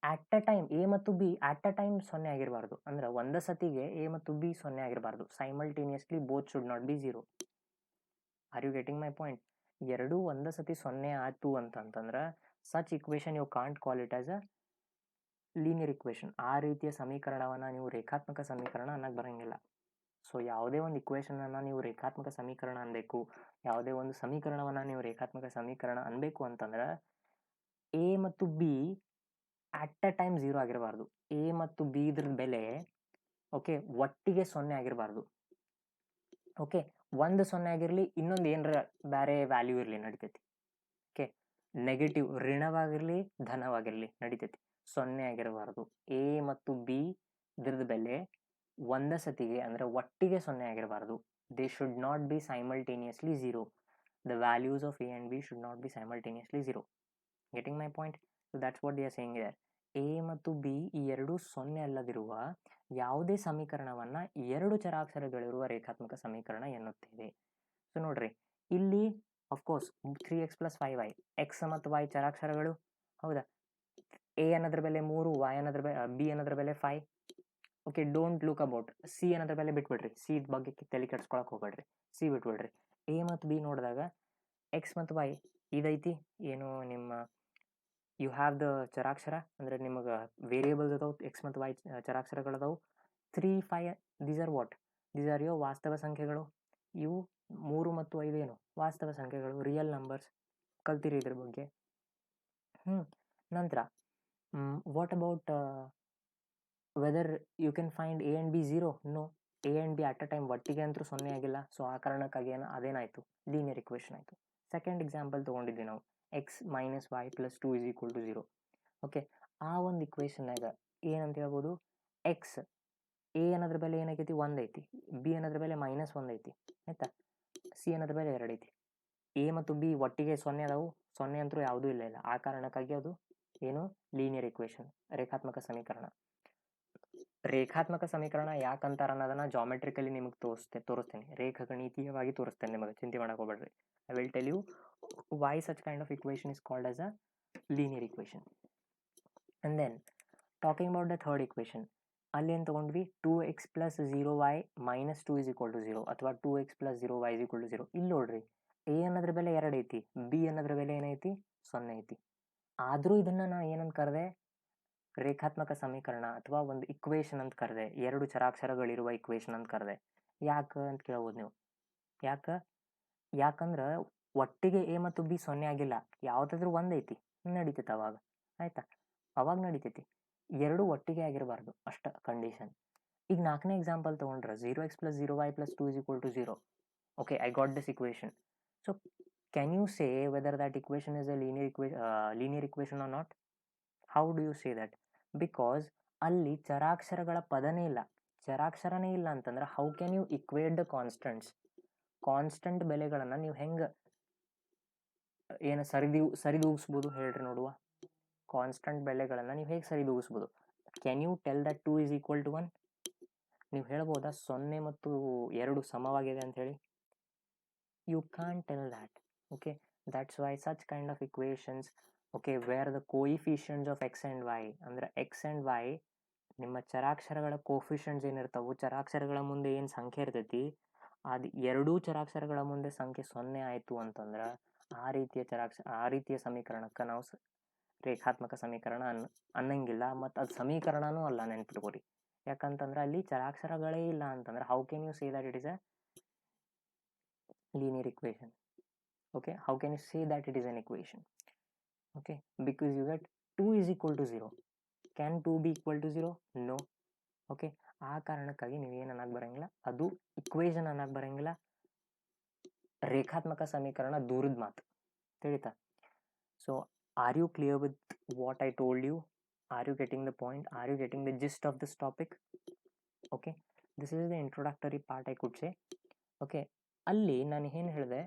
ಅಟ್ ಅ ಟೈಮ್ ಎ ಮತ್ತು ಬಿ ಅಟ್ ಅ ಟೈಮ್ 0 ಆಗಿರಬಾರ್ದು. ಅಂದ್ರೆ ಒಂದ ಸತಿಗೆ ಎ ಮತ್ತು ಬಿ 0 ಆಗಿರಬಾರ್ದು. Simultaneously both should not be 0. Are you getting my point? ಎರಡು ಒಂದ ಸತಿ 0 ಆಯ್ತು ಅಂತಂದ್ರೆ such equation you can't call it as a linear equation. ಆ ರೀತಿಯ ಸಮೀಕರಣವನ್ನ ನೀವು ರೇಖಾತ್ಮಕ ಸಮೀಕರಣ ಅನ್ನಕ್ಕೆ ಬರಂಗಿಲ್ಲ. ಸೊ ಯಾವುದೇ ಒಂದು ಇಕ್ವೇಶನ್ ಅನ್ನ ನೀವು ರೇಖಾತ್ಮಕ ಸಮೀಕರಣ ಅನ್ಬೇಕು, ಯಾವುದೇ ಒಂದು ಸಮೀಕರಣವನ್ನ ನೀವು ರೇಖಾತ್ಮಕ ಸಮೀಕರಣ ಅನ್ಬೇಕು ಅಂತಂದ್ರೆ ಎ ಮತ್ತು ಬಿ ಅಟ್ ಅ ಟೈಮ್ 0 ಆಗಿರಬಾರ್ದು. ಎ ಮತ್ತು ಬಿ ಇದ್ರ ಬೆಲೆ ಓಕೆ ಒಟ್ಟಿಗೆ 0 ಆಗಿರಬಾರ್ದು. ಓಕೆ, ಒಂದು 0 ಆಗಿರಲಿ, ಇನ್ನೊಂದು ಏನರ ಬೇರೆ ವ್ಯಾಲ್ಯೂ ಇರಲಿ ನಡಿತೈತಿ. ಓಕೆ, ನೆಗೆಟಿವ್ ಋಣವಾಗಿರಲಿ ಧನವಾಗಿರಲಿ ನಡಿತೈತಿ, 0 ಆಗಿರಬಾರ್ದು. ಎ ಮತ್ತು ಬಿ ಇದ್ರದ್ದು ಬೆಲೆ ಒಂದ ಸತಿಗೆ ಅಂದ್ರೆ ಒಟ್ಟಿಗೆ 0 ಆಗಿರಬಾರ್ದು. They should not be simultaneously 0. The values of A and B should not be simultaneously 0. Getting my point? So that's what they are saying here. A ಮತ್ತು ಬಿ ಈ ಎರಡೂ 0 ಅಲ್ಲದಿರುವ ಯಾವುದೇ ಸಮೀಕರಣವನ್ನ 2 ಚರಾಕ್ಷರಗಳಿರುವ ರೇಖಾತ್ಮಕ ಸಮೀಕರಣ ಎನ್ನುತ್ತೇವೆ. ಸೊ ನೋಡ್ರಿ, ಇಲ್ಲಿ of course 3x plus 5y, X ಮತ್ತು y ಚರಾಕ್ಷರಗಳು ಹೌದಾ. ಎ ಅನ್ನೋದ್ರ ಬೆಲೆ 3, y ಅನ್ನೋದ್ರ ಬಿ ಅನ್ನೋದ್ರ ಬೆಲೆ 5. Okay, don't look about C ಅನ್ನೋದ್ರ ಬೆಲೆ ಬಿಟ್ಬಿಡ್ರಿ, ಸಿ ಬಗ್ಗೆ ತಲೆ ಕೆಡ್ಸ್ಕೊಳಕ್ ಹೋಗ್ಬೇಡ್ರಿ, ಸಿ ಬಿಟ್ಬಿಡ್ರಿ. ಎ ಮತ್ತು ಬಿ ನೋಡಿದಾಗ ಎಕ್ಸ್ ಮತ್ತು ವೈ ಇದೈತಿ ಏನು ನಿಮ್ಮ ಯು ಹ್ಯಾವ್ ದ ಚರಾಕ್ಷರ ಅಂದ್ರೆ ನಿಮಗೆ ವೇರಿಯೇಬಲ್ಸ್ ಅದಾವು, ಎಕ್ಸ್ ಮತ್ತು ವೈ ಚರಾಕ್ಷರಗಳದಾವು. 3, 5 these are what these are your ವಾಸ್ತವ ಸಂಖ್ಯೆಗಳು. ಇವು 3 ಮತ್ತು 5 ಏನು ವಾಸ್ತವ ಸಂಖ್ಯೆಗಳು, ರಿಯಲ್ ನಂಬರ್ಸ್. ಕಲ್ತಿರಿ ಇದ್ರ ಬಗ್ಗೆ. ನಂತರ what about whether you can find a and b 0? No, a and b at a time ಒಟ್ಟಿಗೆ ಅಂತೂ 0 ಆಗಿಲ್ಲ. ಸೊ ಆ ಕಾರಣಕ್ಕಾಗಿ ಅದೇನಾಯಿತು, ಲೀನಿಯರ್ ಇಕ್ವೇಷನ್ ಆಯಿತು. ಸೆಕೆಂಡ್ ಎಕ್ಸಾಂಪಲ್ ತೊಗೊಂಡಿದ್ವಿ ನಾವು, x minus y plus 2 is equal to 0. Okay, ಆ ಒಂದು ಇಕ್ವೇಷನ್ನಾಗ ಏನಂತ ಹೇಳ್ಬೋದು, ಎಕ್ಸ್ ಎ ಅನ್ನೋದ್ರ ಬೆಲೆ ಏನಾಗೈತಿ 1 ಐತಿ, ಬಿ ಅನ್ನೋದ್ರ ಬೆಲೆ -1 ಐತಿ, ಆಯ್ತಾ, ಸಿ ಅನ್ನೋದ್ರ ಬೆಲೆ 2 ಐತಿ. ಎ ಮತ್ತು ಬಿ ಒಟ್ಟಿಗೆ 0 ಅದಾವು, 0 ಅಂತೂ ಯಾವುದೂ ಇಲ್ಲ. ಆ ಕಾರಣಕ್ಕಾಗಿ ಅದು ಏನು, ಲೀನಿಯರ್ ಇಕ್ವೇಷನ್, ರೇಖಾತ್ಮಕ ಸಮೀಕರಣ. ರೇಖಾತ್ಮಕ ಸಮೀಕರಣ ಯಾಕಂತಾರ ಅನ್ನೋದನ್ನ ಜಾಮೆಟ್ರಿಕಲಿ ನಿಮಗೆ ತೋರಿಸ್ತೇನೆ, ರೇಖಾಗಣಿತೀಯವಾಗಿ ತೋರಿಸ್ತೇನೆ ನಿಮಗೆ, ಚಿಂತೆ ಮಾಡಕ್ಕೆ ಹೋಗ್ಬೇಡ್ರಿ. I will tell you why such kind of equation is called as a linear equation. And then talking about the third equation, ಅಲ್ಲಿ ಏನು ತಗೊಂಡ್ವಿ, 2x plus 0y minus 2 is equal to 0 ಅಥವಾ 2x plus 0y is equal to 0. ಇಲ್ಲಿ ನೋಡ್ರಿ, a ಅನ್ನೋದ್ರ ಬೆಲೆ 2 ಐತಿ, b ಅನ್ನೋದ್ರ ಬೆಲೆ ಏನೈತಿ 0 ಐತಿ. ಆದರೂ ಇದನ್ನ ನಾ ಏನಂತ ಕರೆದೆ, ರೇಖಾತ್ಮಕ ಸಮೀಕರಣ ಅಥವಾ ಒಂದು ಇಕ್ವೇಷನ್ ಅಂತ ಕರೆದೆ, 2 ಚರಾಕ್ಷರಗಳಿರುವ ಇಕ್ವೇಷನ್ ಅಂತ ಕರೆದೆ. ಯಾಕೆ ಅಂತ ಕೇಳ್ಬೋದು ನೀವು. ಯಾಕಂದ್ರೆ ಒಟ್ಟಿಗೆ ಎ ಮತ್ತು ಬಿ 0 ಆಗಿಲ್ಲ, ಯಾವುದಾದ್ರೂ 1 ಐತಿ, ನಡೀತೈತೆ ಅವಾಗ, ಆಯ್ತಾ, ಅವಾಗ ನಡೀತೈತಿ. 2 ಒಟ್ಟಿಗೆ ಆಗಿರಬಾರ್ದು, ಅಷ್ಟ ಕಂಡೀಷನ್. ಈಗ 4ನೇ ಎಕ್ಸಾಂಪಲ್ ತೊಗೊಂಡ್ರೆ 0x plus 0y plus 2 is equal to 0. Okay, I got this equation. So can you say whether that equation is a linear equation or not? How do you say that? Because ಅಲ್ಲಿ ಚರಾಕ್ಷರಗಳ ಪದನೇ ಇಲ್ಲ, ಚರಾಕ್ಷರನೇ ಇಲ್ಲ ಅಂತಂದ್ರೆ how can you equate the constants? Constant ಬೆಲೆಗಳನ್ನು ನೀವು ಹೆಂಗೆ ಏನು ಸರಿದೂಗಿಸ್ಬೋದು ಹೇಳ್ರಿ ನೋಡುವ. ಕಾನ್ಸ್ಟೆಂಟ್ ಬೆಲೆಗಳನ್ನು ನೀವು ಹೇಗೆ ಸರಿದೂಗಿಸ್ಬೋದು? Can you tell that 2 is equal to 1? ನೀವು ಹೇಳ್ಬೋದಾ 0 ಮತ್ತು 2 ಸಮವಾಗಿದೆ ಅಂತ ಹೇಳಿ? You can't tell that. Okay, that's why such kind of equations, okay, where the coefficients of X and Y, ಅಂದರೆ ಎಕ್ಸ್ ಆ್ಯಂಡ್ ವೈ ನಿಮ್ಮ ಚರಾಕ್ಷರಗಳ ಕೋಫಿಷಿಯಂಟ್ಸ್ ಏನಿರ್ತಾವೆ, ಚರಾಕ್ಷರಗಳ ಮುಂದೆ ಏನು ಸಂಖ್ಯೆ ಇರ್ತೈತಿ, ಅದು ಎರಡೂ ಚರಾಕ್ಷರಗಳ ಮುಂದೆ ಸಂಖ್ಯೆ 0 ಆಯಿತು ಅಂತಂದ್ರೆ ಆ ರೀತಿಯ ಸಮೀಕರಣಕ್ಕೆ ನಾವು ರೇಖಾತ್ಮಕ ಸಮೀಕರಣ ಅನ್ನಂಗಿಲ್ಲ, ಮತ್ತು ಅದು ಸಮೀಕರಣನೂ ಅಲ್ಲ, ನೆನ್ಪಿಟ್ಕೋರಿ. ಯಾಕಂತಂದ್ರೆ ಅಲ್ಲಿ ಚರಾಕ್ಷರಗಳೇ ಇಲ್ಲ ಅಂತಂದ್ರೆ how can you say that it is a linear equation? Okay, how can you say that it is an equation? Okay, because you get 2 is equal to 0. Can 2 be equal to 0? No. Okay, ಆ ಕಾರಣಕ್ಕಾಗಿ ನೀವೇನು ಅನ್ನಕ್ಕೆ ಬರಂಗಿಲ್ಲ, ಅದು equation ಅನ್ನಕ್ಕೆ ಬರಂಗಿಲ್ಲ, ರೇಖಾತ್ಮಕ ಸಮೀಕರಣ ದೂರದ ಮಾತು, ತಿಳಿತಾ? So are you clear with what I told you? Are you getting the point? Are you getting the gist of this topic? Okay, this is the introductory part I could say. Okay, ಅಲ್ಲಿ ನಾನು ಏನು ಹೇಳಿದೆ,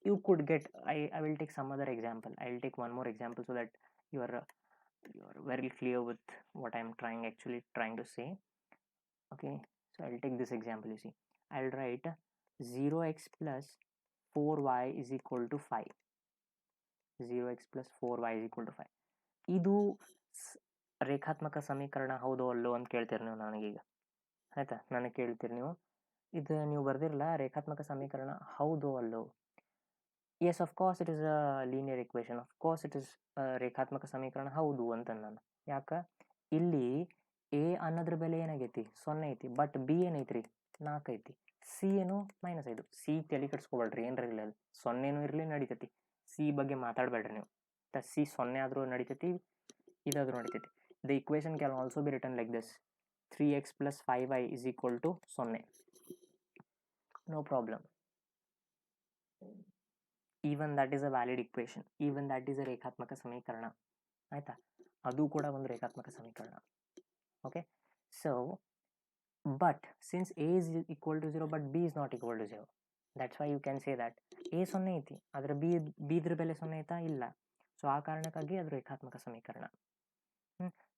you could get, I will take some other example. I will take one more example so that you are very clear with what I am trying to say. Okay, so I will take this example. You see, I will write 0x plus 4y is equal to 5. 0x plus 4y is equal to 5. ಇದು ರೇಖಾತ್ಮಕ ಸಮೀಕರಣ ಹೌದೋ ಅಲ್ಲೋ ಅಂತ ಕೇಳ್ತೀರಿ ನೀವು ನನಗೀಗ, ಆಯ್ತಾ? ನನಗೆ ಕೇಳ್ತೀರಿ ನೀವು, ಇದು ನೀವು ಬರ್ದಿರಲ್ಲ ರೇಖಾತ್ಮಕ ಸಮೀಕರಣ ಹೌದೋ ಅಲ್ಲೋ? Yes, of course it is a linear equation. Of course it is ರೇಖಾತ್ಮಕ ಸಮೀಕರಣ ಹೌದು ಅಂತ ನಾನು. ಯಾಕೆ? ಇಲ್ಲಿ ಎ ಅನ್ನೋದ್ರ ಬೆಲೆ ಏನಾಗೈತಿ 0 ಐತಿ, ಬಟ್ ಬಿ ಏನೈತ್ರಿ 4 ಐತಿ, ಸಿ ಏನು -5. ಸಿ ತಲೆ ಕೆಡಿಸ್ಕೊಬೇಡ್ರಿ, ಏನ್ರ ಇಲ್ಲ 0 ಇರಲಿ ನಡಿತೈತಿ, ಸಿ ಬಗ್ಗೆ ಮಾತಾಡಬೇಡ್ರಿ ನೀವು. ಸಿ 0 ಆದರೂ ನಡಿತೈತಿ, ಇದಾದರೂ ನಡಿತೈತಿ. The equation can also be written like this, 3x plus 5y is equal to 0. No problem. Even that is a valid equation, even that is a ರೇಖಾತ್ಮಕ ಸಮೀಕರಣ, ಆಯ್ತಾ? ಅದು ಕೂಡ ಒಂದು ರೇಖಾತ್ಮಕ ಸಮೀಕರಣ. Okay, so but since a is equal to 0 but b is not equal to 0, that's why you can say that a 0 ಐತಿ, ಆದರೆ ಬಿದ್ರ ಬೆಲೆ 0 ಐತಾ ಇಲ್ಲ. ಸೊ ಆ ಕಾರಣಕ್ಕಾಗಿ ಅದು ರೇಖಾತ್ಮಕ ಸಮೀಕರಣ.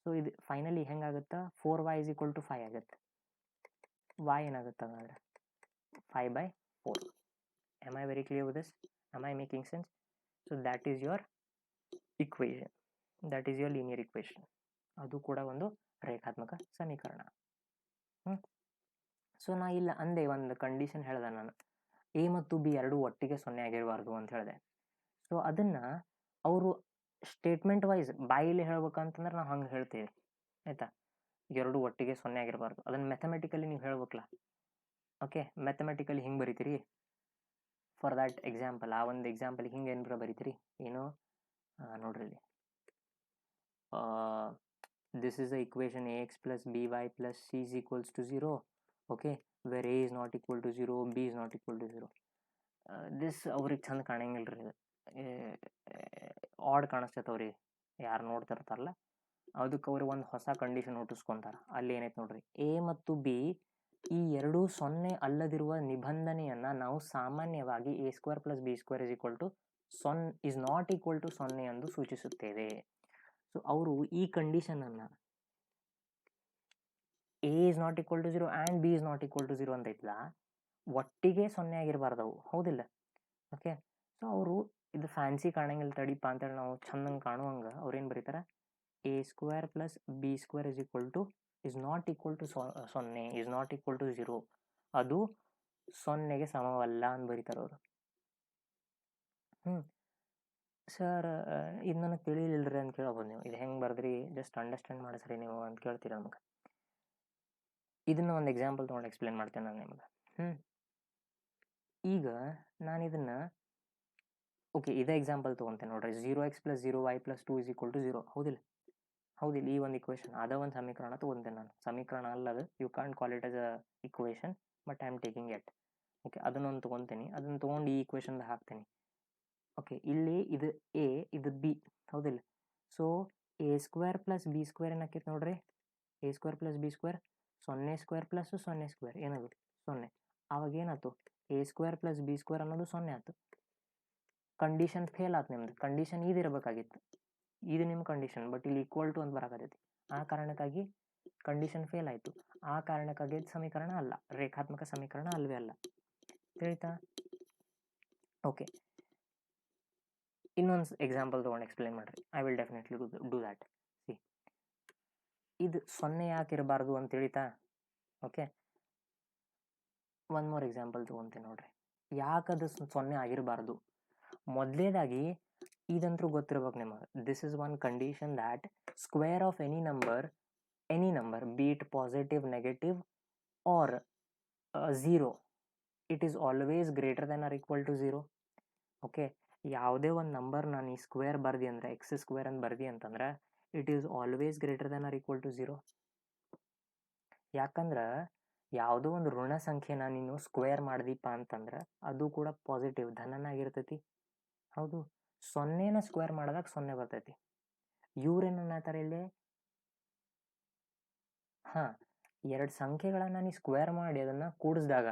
ಸೊ ಇದು finally ಹೆಂಗಾಗುತ್ತಾ, 4y is equal to 5 ಆಗುತ್ತೆ. y ಏನಾಗುತ್ತೆ ಅಂದರೆ 5/4. Am I very clear with this? Am I making sense? So that is your equation, that is your linear equation. ಅದು ಕೂಡ ಒಂದು ರೇಖಾತ್ಮಕ ಸಮೀಕರಣ. ಸೊ ನಾ ಇಲ್ಲ ಅಂದೆ, ಒಂದು ಕಂಡೀಷನ್ ಹೇಳಿದೆ ನಾನು, ಎ ಮತ್ತು ಬಿ ಎರಡೂ ಒಟ್ಟಿಗೆ 0 ಆಗಿರಬಾರ್ದು ಅಂತ ಹೇಳಿದೆ. ಸೊ ಅದನ್ನು ಅವರು ಸ್ಟೇಟ್ಮೆಂಟ್ ವೈಸ್ ಬಾಯಲ್ಲಿ ಹೇಳ್ಬೇಕಂತಂದ್ರೆ ನಾವು ಹಂಗೆ ಹೇಳ್ತೀವಿ, ಆಯಿತಾ? ಎರಡು ಒಟ್ಟಿಗೆ 0 ಆಗಿರಬಾರ್ದು. ಅದನ್ನು ಮ್ಯಾಥಮೆಟಿಕಲಿ ನೀವು ಹೇಳ್ಬೇಕಲ್ಲ, ಓಕೆ, ಮ್ಯಾಥಮೆಟಿಕಲಿ ಹಿಂಗೆ ಬರೀತೀರಿ ಫಾರ್ ದ್ಯಾಟ್ ಎಕ್ಸಾಂಪಲ್. ಆ ಒಂದು ಎಕ್ಸಾಂಪಲ್ ಹಿಂಗೆ ಏನಾರ ಬರೀತೀರಿ ಏನು ನೋಡ್ರಿ ಇಲ್ಲಿ, this is the equation ax plus by plus c is equals to 0, okay, where a is not equal to 0, b is not equal to 0. this ಅವ್ರಿಗೆ ಚಂದ ಕಾಣಂಗಿಲ್ಲ ರೀ, ಆಡ್ ಕಾಣಿಸ್ತೈತೆ ಅವ್ರಿಗೆ ಯಾರು ನೋಡ್ತಿರ್ತಾರಲ್ಲ, ಅದಕ್ಕೆ ಅವ್ರಿಗೆ ಒಂದು ಹೊಸ ಕಂಡೀಷನ್ ಹುಟ್ಟಿಸ್ಕೊಂತಾರೆ. ಅಲ್ಲಿ ಏನೈತೆ ನೋಡ್ರಿ, ಎ ಮತ್ತು ಬಿ ಈ ಎರಡೂ ಸೊನ್ನೆ ಅಲ್ಲದಿರುವ ನಿಬಂಧನೆಯನ್ನು ನಾವು ಸಾಮಾನ್ಯವಾಗಿ A square plus B square is not equal to 0 ಎಂದು ಸೂಚಿಸುತ್ತೇವೆ. ಸೊ ಅವರು ಈ ಕಂಡೀಷನನ್ನು A is not equal to 0 and B is not equal to 0 ಅಂತ ಐತಲ್ಲ, ಒಟ್ಟಿಗೆ 0 ಆಗಿರಬಾರ್ದವು, ಹೌದಿಲ್ಲ? ಓಕೆ, ಸೊ ಅವರು ಇದು ಫ್ಯಾನ್ಸಿ ಕಾಣಂಗಿಲ್ಲ ತಡಿಪ ಅಂತೇಳಿ ನಾವು ಚಂದಂಗೆ ಕಾಣುವಂಗೆ ಅವ್ರೇನು ಬರೀತಾರೆ, a square plus B square is not equal to 0, is not equal to 0, ಅದು 0ಗೆ ಸಮವಲ್ಲ ಅಂತ ಬರೀತಾರೆ ಅವರು. ಸರ್ ಇದು ನನಗೆ ತಿಳಿಲಿಲ್ಲರಿ ಅಂತ ಕೇಳ್ಬೋದು ನೀವು. ಇದು ಹೆಂಗೆ ಬರ್ದ್ರಿ, ಜಸ್ಟ್ ಅಂಡರ್ಸ್ಟ್ಯಾಂಡ್ ಮಾಡಿಸ್ರಿ ನೀವು ಅಂತ ಕೇಳ್ತೀರ ನಮ್ಗೆ. ಇದನ್ನ ಒಂದು ಎಕ್ಸಾಂಪಲ್ ತೊಗೊಂಡು ಎಕ್ಸ್ಪ್ಲೇನ್ ಮಾಡ್ತೇನೆ ನಾನು ನಿಮ್ಗೆ. ಈಗ ನಾನು ಇದನ್ನು ಓಕೆ ಇದೇ ಎಕ್ಸಾಂಪಲ್ ತೊಗೊತೇನೆ ನೋಡ್ರಿ. 0x + 0y + 2 = 0, ಹೌದಿಲ್ಲ? ಈ ಒಂದು ಇಕ್ವೇಷನ್ ಅದ ಒಂದು ಸಮೀಕರಣ ತೊಗೊತೇನೆ ನಾನು. ಸಮೀಕರಣ ಅಲ್ಲದು, you can't call it as a equation, but I am taking it. Okay, ಅದನ್ನೊಂದು ತೊಗೊತೀನಿ, ಅದನ್ನು ತೊಗೊಂಡು ಈ ಇಕ್ವೇಷನ್ದಾಗ ಹಾಕ್ತೀನಿ. ಓಕೆ, ಇಲ್ಲಿ ಇದು ಎ, ಇದು ಬಿ, ಹೌದಿಲ್ಲ? So A square plus B square ಏನಾಕೈತೆ ನೋಡ್ರಿ, A square plus B square 0 square plus 0 square ಏನದು 0. ಆವಾಗ ಏನಾಯ್ತು, A square plus B square ಅನ್ನೋದು 0 ಆಯ್ತು. ಕಂಡೀಷನ್ ಫೇಲ್ ಆಯ್ತು ನಿಮ್ದು. ಕಂಡೀಷನ್ ಇದಿರಬೇಕಾಗಿತ್ತು, ಇದು ನಿಮ್ಮ ಕಂಡೀಷನ್, ಬಟ್ ಇಲ್ಲಿ ಈಕ್ವಲ್ ಟು ಅಂತ ಬರಾಕತ್ತೈತಿ. ಆ ಕಾರಣಕ್ಕಾಗಿ ಕಂಡೀಷನ್ ಫೇಲ್ ಆಯಿತು. ಆ ಕಾರಣಕ್ಕಾಗಿ ಸಮೀಕರಣ ಅಲ್ಲ, ರೇಖಾತ್ಮಕ ಸಮೀಕರಣ ಅಲ್ವೇ ಅಲ್ಲ. ತಿಳಿತಾ? ಓಕೆ, ಇನ್ನೊಂದು ಎಕ್ಸಾಂಪಲ್ ತೊಗೊಂಡು ಎಕ್ಸ್ಪ್ಲೇನ್ ಮಾಡಿರಿ. I will definitely do that. See, ಇದು 0 ಯಾಕೆ ಇರಬಾರ್ದು ಅಂತ ತಿಳಿತಾ? ಓಕೆ, ಒನ್ ಮೋರ್ ಎಕ್ಸಾಂಪಲ್ ತೊಗೊತೀನಿ ನೋಡ್ರಿ. ಯಾಕದು 0 ಆಗಿರಬಾರ್ದು? ಮೊದಲೇದಾಗಿ ಇದಂತೂ ಗೊತ್ತಿರ್ಬೇಕು ನಿಮಗೆ. This is one condition that square of any number be it positive, negative or 0, it is always greater than or equal to 0. Okay, ಯಾವುದೇ ಒಂದು ನಂಬರ್ ನಾನು ಈ ಸ್ಕ್ವೇರ್ ಬರ್ದಿ ಅಂದರೆ ಎಕ್ಸ್ ಸ್ಕ್ವೇರ್ ಅಂತ ಬರ್ದಿ ಅಂತಂದ್ರೆ it is always greater than or equal to 0. ಯಾಕಂದ್ರೆ ಯಾವುದೋ ಒಂದು ಋಣ ಸಂಖ್ಯೆನ ನೀನು ಸ್ಕ್ವೇರ್ ಮಾಡ್ದಿಪ್ಪ ಅಂತಂದ್ರೆ ಅದು ಕೂಡ ಪಾಸಿಟಿವ್, ಧನನಾಗಿರ್ತೈತಿ, ಹೌದು? 0ನ ಸ್ಕ್ವೇರ್ ಮಾಡಿದಾಗ 0 ಬರ್ತೈತಿ. ಇವ್ರೇನಂತಾರೆ ಇಲ್ಲಿ, ಎರಡು ಸಂಖ್ಯೆಗಳನ್ನು ನೀ ಸ್ಕ್ವೇರ್ ಮಾಡಿ ಅದನ್ನು ಕೂಡಿಸಿದಾಗ,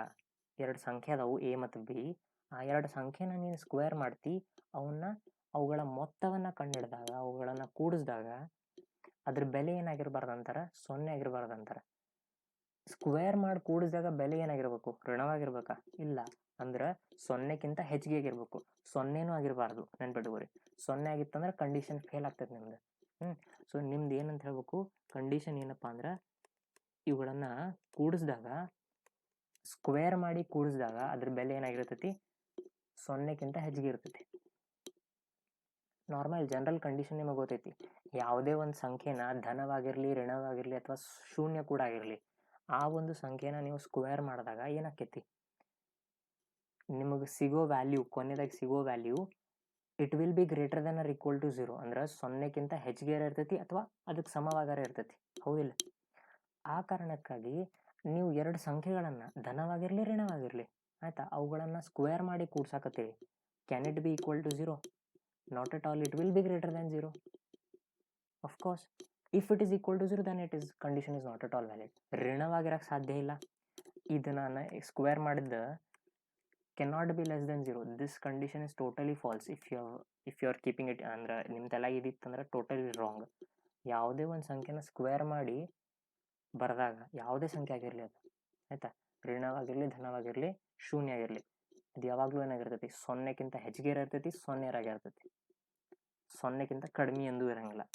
ಎರಡು ಸಂಖ್ಯೆ ಅದಾವು ಎ ಮತ್ತು ಬಿ, ಆ ಎರಡು ಸಂಖ್ಯೆನ ನೀನು ಸ್ಕ್ವೇರ್ ಮಾಡ್ತಿ, ಅವುಗಳ ಮೊತ್ತವನ್ನು ಕಂಡುಹಿಡಿದಾಗ, ಅವುಗಳನ್ನು ಕೂಡಿಸಿದಾಗ ಅದ್ರ ಬೆಲೆ ಏನಾಗಿರ್ಬಾರ್ದು ಅಂತಾರೆ, 0 ಆಗಿರ್ಬಾರ್ದು ಅಂತಾರೆ. ಸ್ಕ್ವೇರ್ ಮಾಡಿ ಕೂಡಿಸಿದಾಗ ಬೆಲೆ ಏನಾಗಿರ್ಬೇಕು, ಋಣವಾಗಿರ್ಬೇಕಾ? ಇಲ್ಲ, ಅಂದ್ರೆ 0ಕ್ಕಿಂತ ಹೆಚ್ಚಿಗೆ ಆಗಿರ್ಬೇಕು. 0ನೂ ಆಗಿರಬಾರ್ದು, ನೆನ್ಪಿಟ್ಕೋರಿ. 0 ಆಗಿತ್ತಂದ್ರೆ ಕಂಡೀಷನ್ ಫೇಲ್ ಆಗ್ತದೆ ನಿಮ್ದು. ಸೊ ನಿಮ್ದು ಏನಂತ ಹೇಳ್ಬೇಕು, ಕಂಡೀಷನ್ ಏನಪ್ಪ ಅಂದ್ರೆ ಇವುಗಳನ್ನು ಕೂಡಿಸಿದಾಗ, ಸ್ಕ್ವೇರ್ ಮಾಡಿ ಕೂಡಿಸಿದಾಗ ಅದ್ರ ಬೆಲೆ ಏನಾಗಿರ್ತೈತಿ, 0ಕ್ಕಿಂತ ಹೆಚ್ಚಿಗೆ ಇರ್ತೈತಿ. ನಾರ್ಮಲ್ ಜನರಲ್ ಕಂಡೀಷನ್ ನಿಮಗೆ ಗೊತ್ತೈತಿ. ಯಾವುದೇ ಒಂದು ಸಂಖ್ಯೆನ ಧನವಾಗಿರಲಿ, ಋಣವಾಗಿರಲಿ ಅಥವಾ ಶೂನ್ಯ ಕೂಡ ಆಗಿರಲಿ, ಆ ಒಂದು ಸಂಖ್ಯೆನ ನೀವು ಸ್ಕ್ವೇರ್ ಮಾಡಿದಾಗ ಏನಾಕೈತಿ, ನಿಮಗೆ ಸಿಗೋ ವ್ಯಾಲ್ಯೂ, ಕೊನೆಯದಾಗಿ ಸಿಗೋ value it will be greater than or equal to 0. ಅಂದ್ರೆ 0ಕ್ಕಿಂತ ಹೆಚ್ಚಿಗೆ ಇರ್ತೈತಿ ಅಥವಾ ಅದಕ್ಕೆ ಸಮವಾಗಾರ ಇರ್ತೈತಿ, ಹೌದಿಲ್ಲ? ಆ ಕಾರಣಕ್ಕಾಗಿ ನೀವು ಎರಡು ಸಂಖ್ಯೆಗಳನ್ನು, ಧನವಾಗಿರಲಿ ಋಣವಾಗಿರಲಿ, ಆಯ್ತಾ, ಅವುಗಳನ್ನು ಸ್ಕ್ವೇರ್ ಮಾಡಿ ಕೂಡ್ಸಾಕತ್ತೀವಿ. Can it be equal to 0? Not at all, it will be greater than 0. Of course, if it is equal to 0 then it is condition is not at all valid. ಋಣವಾಗಿರಕ್ಕೆ ಸಾಧ್ಯ ಇಲ್ಲ. ಇದು ನಾನು ಸ್ಕ್ವೇರ್ ಮಾಡಿದ್ದ cannot be less than 0. This condition is totally false. If you are keeping it ಅಂದ್ರೆ ನಿಮ್ಮ ತಲೆಗೆ ಇದಿತ್ತಂದ್ರೆ totally wrong. ಯಾವುದೇ ಒಂದು ಸಂಖ್ಯೆನ ಸ್ಕ್ವೇರ್ ಮಾಡಿ ಬರೆದಾಗ, ಯಾವುದೇ ಸಂಖ್ಯೆ ಆಗಿರಲಿ ಅದು, ಆಯ್ತಾ, ಋಣವಾಗಿರಲಿ, ಧನವಾಗಿರಲಿ, ಶೂನ್ಯ ಆಗಿರಲಿ, ಅದು ಯಾವಾಗಲೂ ಏನಾಗಿರ್ತೈತಿ, 0ಕ್ಕಿಂತ ಹೆಚ್ಚಿಗೆ ಇರ್ತೈತಿ, 0 ಆಗಿರ್ತೈತಿ. 0ಕ್ಕಿಂತ ಕಡಿಮೆ ಎಂದೂ ಇರಂಗಿಲ್ಲ.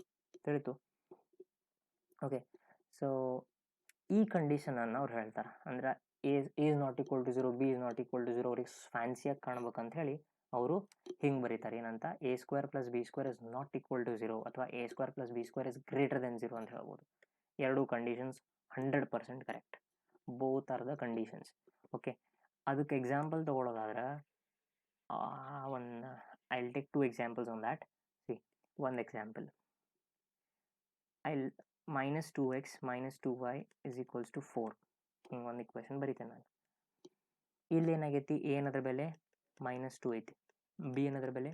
ತಿಳಿತು? ಓಕೆ, ಸೊ ಈ ಕಂಡೀಷನನ್ನು ಅವ್ರು ಹೇಳ್ತಾರೆ. ಅಂದ್ರೆ a is not equal to 0, b is not equal to 0 ಅವ್ರಿಗೆ ಫ್ಯಾನ್ಸಿಯಾಗಿ ಕಾಣ್ಬೇಕಂತ ಹೇಳಿ ಅವರು ಹಿಂಗೆ ಬರೀತಾರೆ. ಏನಂತ, a square plus B square is not equal to 0 ಅಥವಾ a square plus B square is greater than 0 ಅಂತ ಹೇಳ್ಬೋದು. ಎರಡೂ conditions 100% correct. Both are the conditions. Okay, ಅದಕ್ಕೆ ಎಕ್ಸಾಂಪಲ್ ತೊಗೊಳೋದಾದ್ರೆ ಒಂದು I will take 2 examples on that. See, one example, I'll minus 2x minus 2y is equals to 4. ಹಿಂಗೆ ಒಂದು equation ಬರೀತೇನೆ ನಾನು. ಇಲ್ಲಿ ಏನಾಗೈತಿ, ಎ ಅನ್ನೋದ್ರ ಬೆಲೆ -2 ಐತಿ, ಬಿ ಅನ್ನೋದ್ರ ಬೆಲೆ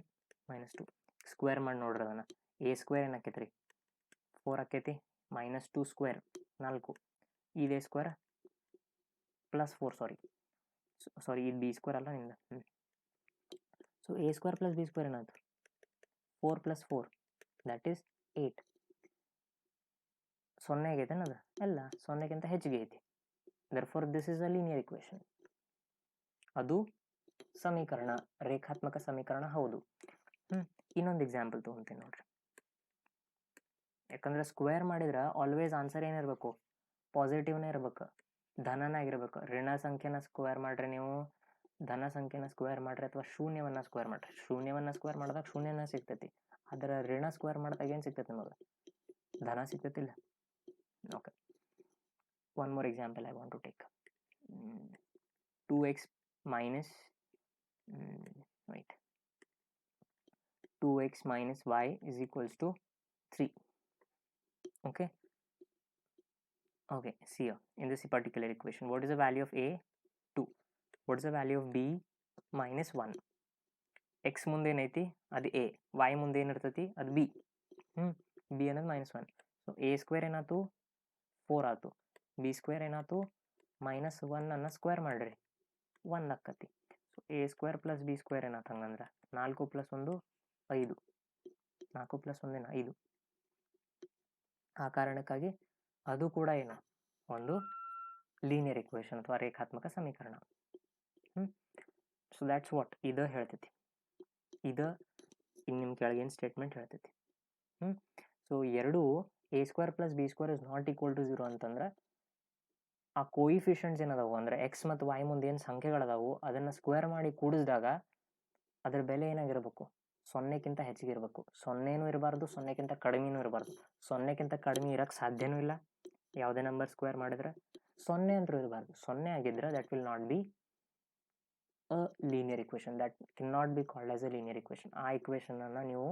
-2. ಸ್ಕ್ವೇರ್ ಮಾಡಿ ನೋಡ್ರಿ ಅದನ್ನು. ಎ ಸ್ಕ್ವೇರ್ ಏನಾಕೈತಿ ರೀ 4 ಆಕೈತಿ, -2 ಸ್ಕ್ವೇರ್ 4, ಇದು ಎ ಸ್ಕ್ವೇರ್ +4, ಸಾರಿ ಇದು ಬಿ ಸ್ಕ್ವೇರ್ ಅಲ್ಲ ನಿಂದ. So A square plus B square ಏನಾಯ್ತು 4 + 4 ದ್ಯಾಟ್ ಈಸ್ 8. 0 ಆಗೈತೆ ಅನ್ನೋದು ಎಲ್ಲ 0ಕ್ಕಿಂತ ಹೆಚ್ಚಿಗೆ ಐತಿ. therefore this is a linear equation. ಅದು ಸಮೀಕರಣ, ರೇಖಾತ್ಮಕ ಸಮೀಕರಣ ಹೌದು. ಇನ್ನೊಂದು ಎಕ್ಸಾಂಪಲ್ ತೊಗೊತೀನಿ ನೋಡ್ರಿ. ಯಾಕಂದ್ರೆ ಸ್ಕ್ವೇರ್ ಮಾಡಿದ್ರೆ ಆಲ್ವೇಸ್ ಆನ್ಸರ್ ಏನಿರಬೇಕು, ಪಾಸಿಟಿವ್ನೇ ಇರ್ಬೇಕು, ಧನನಾಗಿರ್ಬೇಕು. ಋಣ ಸಂಖ್ಯೆನ ಸ್ಕ್ವೇರ್ ಮಾಡ್ರಿ ನೀವು, ಧನ ಸಂಖ್ಯೆನ ಸ್ಕ್ವೇರ್ ಮಾಡ್ರಿ, ಅಥವಾ ಶೂನ್ಯವನ್ನು ಸ್ಕ್ವೇರ್ ಮಾಡ್ರಿ. ಶೂನ್ಯವನ್ನು ಸ್ಕ್ವೇರ್ ಮಾಡಿದಾಗ ಶೂನ್ಯನ ಸಿಗ್ತೈತಿ, ಅದರ ಋಣ ಸ್ಕ್ವೇರ್ ಮಾಡಿದಾಗ ಏನು ಸಿಗ್ತೈತಿ ನಿಮಗೆ, ಧನ ಸಿಗ್ತೈತಿಲ್ಲ. Okay, one more example I want to take. 2x minus 2x minus y is equals to 3. Okay, see here in this particular equation, what is the value of a? 2. What is the value of b? -1. x ಮುಂದೆ ಏನೈತಿ ಅದು a, y ಮುಂದೆ ಏನಿರ್ತೈತಿ ಅದು b. b ಅನ್ನೋದು -1. So a square ಏನಾಯ್ತು 4 ಆಯ್ತು, B square ಏನಾಯ್ತು -1 ಅನ್ನು ಸ್ಕ್ವೇರ್ ಮಾಡ್ರಿ 1 ಆಕ್ಕತಿ. So A square plus B square ಏನಾಯ್ತು ಹಂಗಂದ್ರೆ 4 + 1 5, 4 + 1 5. ಆ ಕಾರಣಕ್ಕಾಗಿ ಅದು ಕೂಡ ಏನು ಒಂದು ಲೀನಿಯರ್ ಇಕ್ವೇಷನ್ ಅಥವಾ ರೇಖಾತ್ಮಕ ಸಮೀಕರಣ. ಸೊ ದ್ಯಾಟ್ಸ್ ವಾಟ್ ಇದು ಹೇಳ್ತೈತಿ. ಇದು ಇನ್ನು ನಿಮ್ಮ ಕೆಳಗೇನು ಸ್ಟೇಟ್ಮೆಂಟ್ ಹೇಳ್ತೈತಿ. ಸೊ ಎರಡು a square plus B square is not equal to 0 ಅಂತಂದ್ರೆ ಆ ಕೋಯಿಫಿಷಿಯಂಟ್ಸ್ ಏನದಾವು ಅಂದರೆ ಎಕ್ಸ್ ಮತ್ತು ವೈ ಮುಂದೆ ಏನು ಸಂಖ್ಯೆಗಳದಾವು ಅದನ್ನು ಸ್ಕ್ವೇರ್ ಮಾಡಿ ಕೂಡಿಸಿದಾಗ ಅದರ ಬೆಲೆ ಏನಾಗಿರ್ಬೇಕು, 0ಕ್ಕಿಂತ ಹೆಚ್ಚಿಗೆ ಇರಬೇಕು. 0ನೂ ಇರಬಾರ್ದು, 0ಕ್ಕಿಂತ ಕಡಿಮೆನೂ ಇರಬಾರ್ದು. 0ಕ್ಕಿಂತ ಕಡಿಮೆ ಇರೋಕ್ಕೆ ಸಾಧ್ಯನೂ ಇಲ್ಲ ಯಾವುದೇ ನಂಬರ್ ಸ್ಕ್ವೇರ್ ಮಾಡಿದ್ರೆ. 0 ಅಂತೂ ಇರಬಾರ್ದು. 0 ಆಗಿದ್ರೆ that will not be a linear equation, that can not be called as a linear equation. ಆ ಇಕ್ವೇಷನನ್ನು ನೀವು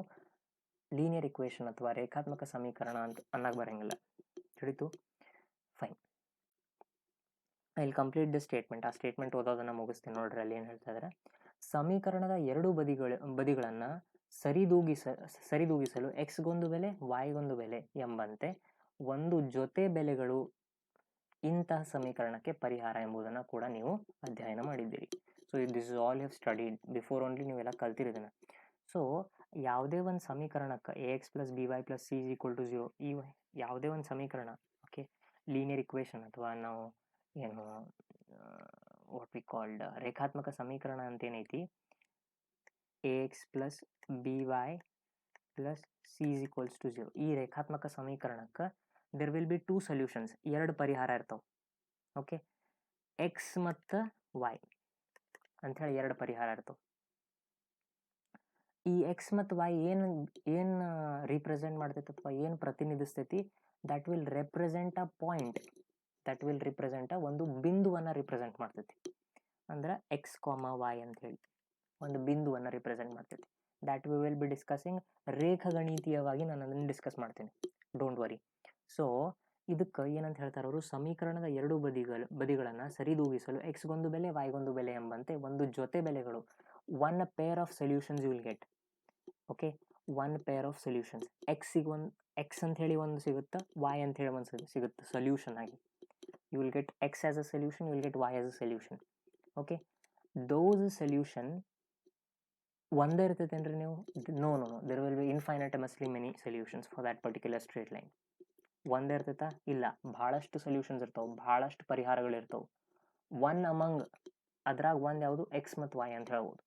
ಲೀನಿಯರ್ ಇಕ್ವೇಷನ್ ಅಥವಾ ರೇಖಾತ್ಮಕ ಸಮೀಕರಣ ಅಂತ ಅನ್ನಕ್ಕೆ ಬರೋಂಗಿಲ್ಲ. ತಿಳಿತು? Fine, I will complete the statement. ಆ ಸ್ಟೇಟ್ಮೆಂಟ್ ಓದೋದನ್ನು ಮುಗಿಸ್ತೀನಿ ನೋಡ್ರಿ. ಅಲ್ಲಿ ಏನು ಹೇಳ್ತಾ ಇದ್ದಾರೆ, ಸಮೀಕರಣದ ಎರಡು ಬದಿಗಳನ್ನು ಸರಿದೂಗಿಸಲು ಎಕ್ಸ್ಗೊಂದು ಬೆಲೆ ವಾಯ್ಗೊಂದು ಬೆಲೆ ಎಂಬಂತೆ ಒಂದು ಜೊತೆ ಬೆಲೆಗಳು ಇಂತಹ ಸಮೀಕರಣಕ್ಕೆ ಪರಿಹಾರ ಎಂಬುದನ್ನು ಕೂಡ ನೀವು ಅಧ್ಯಯನ ಮಾಡಿದ್ದೀರಿ. So this is all have studied before only, ನೀವೆಲ್ಲ ಕಲ್ತಿರೋದನ್ನ. ಸೊ ಯಾವುದೇ ಒಂದು ಸಮೀಕರಣಕ್ಕೆ ax + by + c = 0 ಈ ಯಾವುದೇ ಒಂದು ಸಮೀಕರಣ, ಓಕೆ, ಲೀನಿಯರ್ ಇಕ್ವೇಷನ್ ಅಥವಾ ನಾವು ಏನು ವಾಟ್ ವಿ ಕಾಲ್ಡ್ ರೇಖಾತ್ಮಕ ಸಮೀಕರಣ ಅಂತ ಏನೈತಿ, ax + by + c = 0 ಈ ರೇಖಾತ್ಮಕ ಸಮೀಕರಣಕ್ಕೆ ದೇರ್ ವಿಲ್ ಬಿ 2 ಸೊಲ್ಯೂಷನ್ಸ್, ಎರಡು ಪರಿಹಾರ ಇರ್ತಾವೆ. ಓಕೆ, ಎಕ್ಸ್ ಮತ್ತು ವೈ ಅಂಥೇಳಿ ಎರಡು ಪರಿಹಾರ ಇರ್ತವೆ. ಈ ಎಕ್ಸ್ ಮತ್ತು ವೈ ಏನು ರಿಪ್ರೆಸೆಂಟ್ ಮಾಡ್ತೈತಿ ಅಥವಾ ಏನು ಪ್ರತಿನಿಧಿಸ್ತೈತಿ, that will represent a point, that will represent ಒಂದು ಬಿಂದುವನ್ನು ರಿಪ್ರೆಸೆಂಟ್ ಮಾಡ್ತೈತಿ. ಅಂದ್ರೆ ಎಕ್ಸ್, ವೈ ಅಂತ ಹೇಳಿ ಒಂದು ಬಿಂದುವನ್ನು ರಿಪ್ರೆಸೆಂಟ್ ಮಾಡ್ತೈತಿ. That we will be discussing ರೇಖಾಗಣಿತೀಯವಾಗಿ ನಾನು ಅದನ್ನು ಡಿಸ್ಕಸ್ ಮಾಡ್ತೀನಿ, ಡೋಂಟ್ ವರಿ. ಸೊ ಇದಕ್ಕೆ ಏನಂತ ಹೇಳ್ತಾರೆ ಅವರು, ಸಮೀಕರಣದ ಎರಡು ಬದಿಗಳನ್ನು ಸರಿದೂಗಿಸಲು ಎಕ್ಸ್ಗೊಂದು ಬೆಲೆ ವೈಗೊಂದು ಬೆಲೆ ಎಂಬಂತೆ ಒಂದು ಜೊತೆ ಬೆಲೆಗಳು, one pair of solutions you will get. Okay, one pair of solutions, x ಅಂತ ಹೇಳಿ ಒಂದು ಸಿಗುತ್ತೆ, ವೈ ಅಂತ ಹೇಳಿ ಒಂದು ಸಿಗುತ್ತೆ ಸೊಲ್ಯೂಷನ್ ಆಗಿ. You will get X as a solution, you will get Y as a solution. Okay, those solution ಒಂದೇ ಇರ್ತೈತೇನ್ರಿ ನೀವು? No, there will be infinitely many solutions for that particular straight line. ಒಂದೇ ಇರ್ತೈತಾ? ಇಲ್ಲ, ಭಾಳಷ್ಟು ಸೊಲ್ಯೂಷನ್ಸ್ ಇರ್ತಾವೆ, ಭಾಳಷ್ಟು ಪರಿಹಾರಗಳಿರ್ತಾವೆ. ಒನ್ ಅಮಂಗ್ ಅದ್ರಾಗ ಒಂದು ಯಾವುದು ಎಕ್ಸ್ ಮತ್ತು ವೈ ಅಂತ ಹೇಳ್ಬೋದು.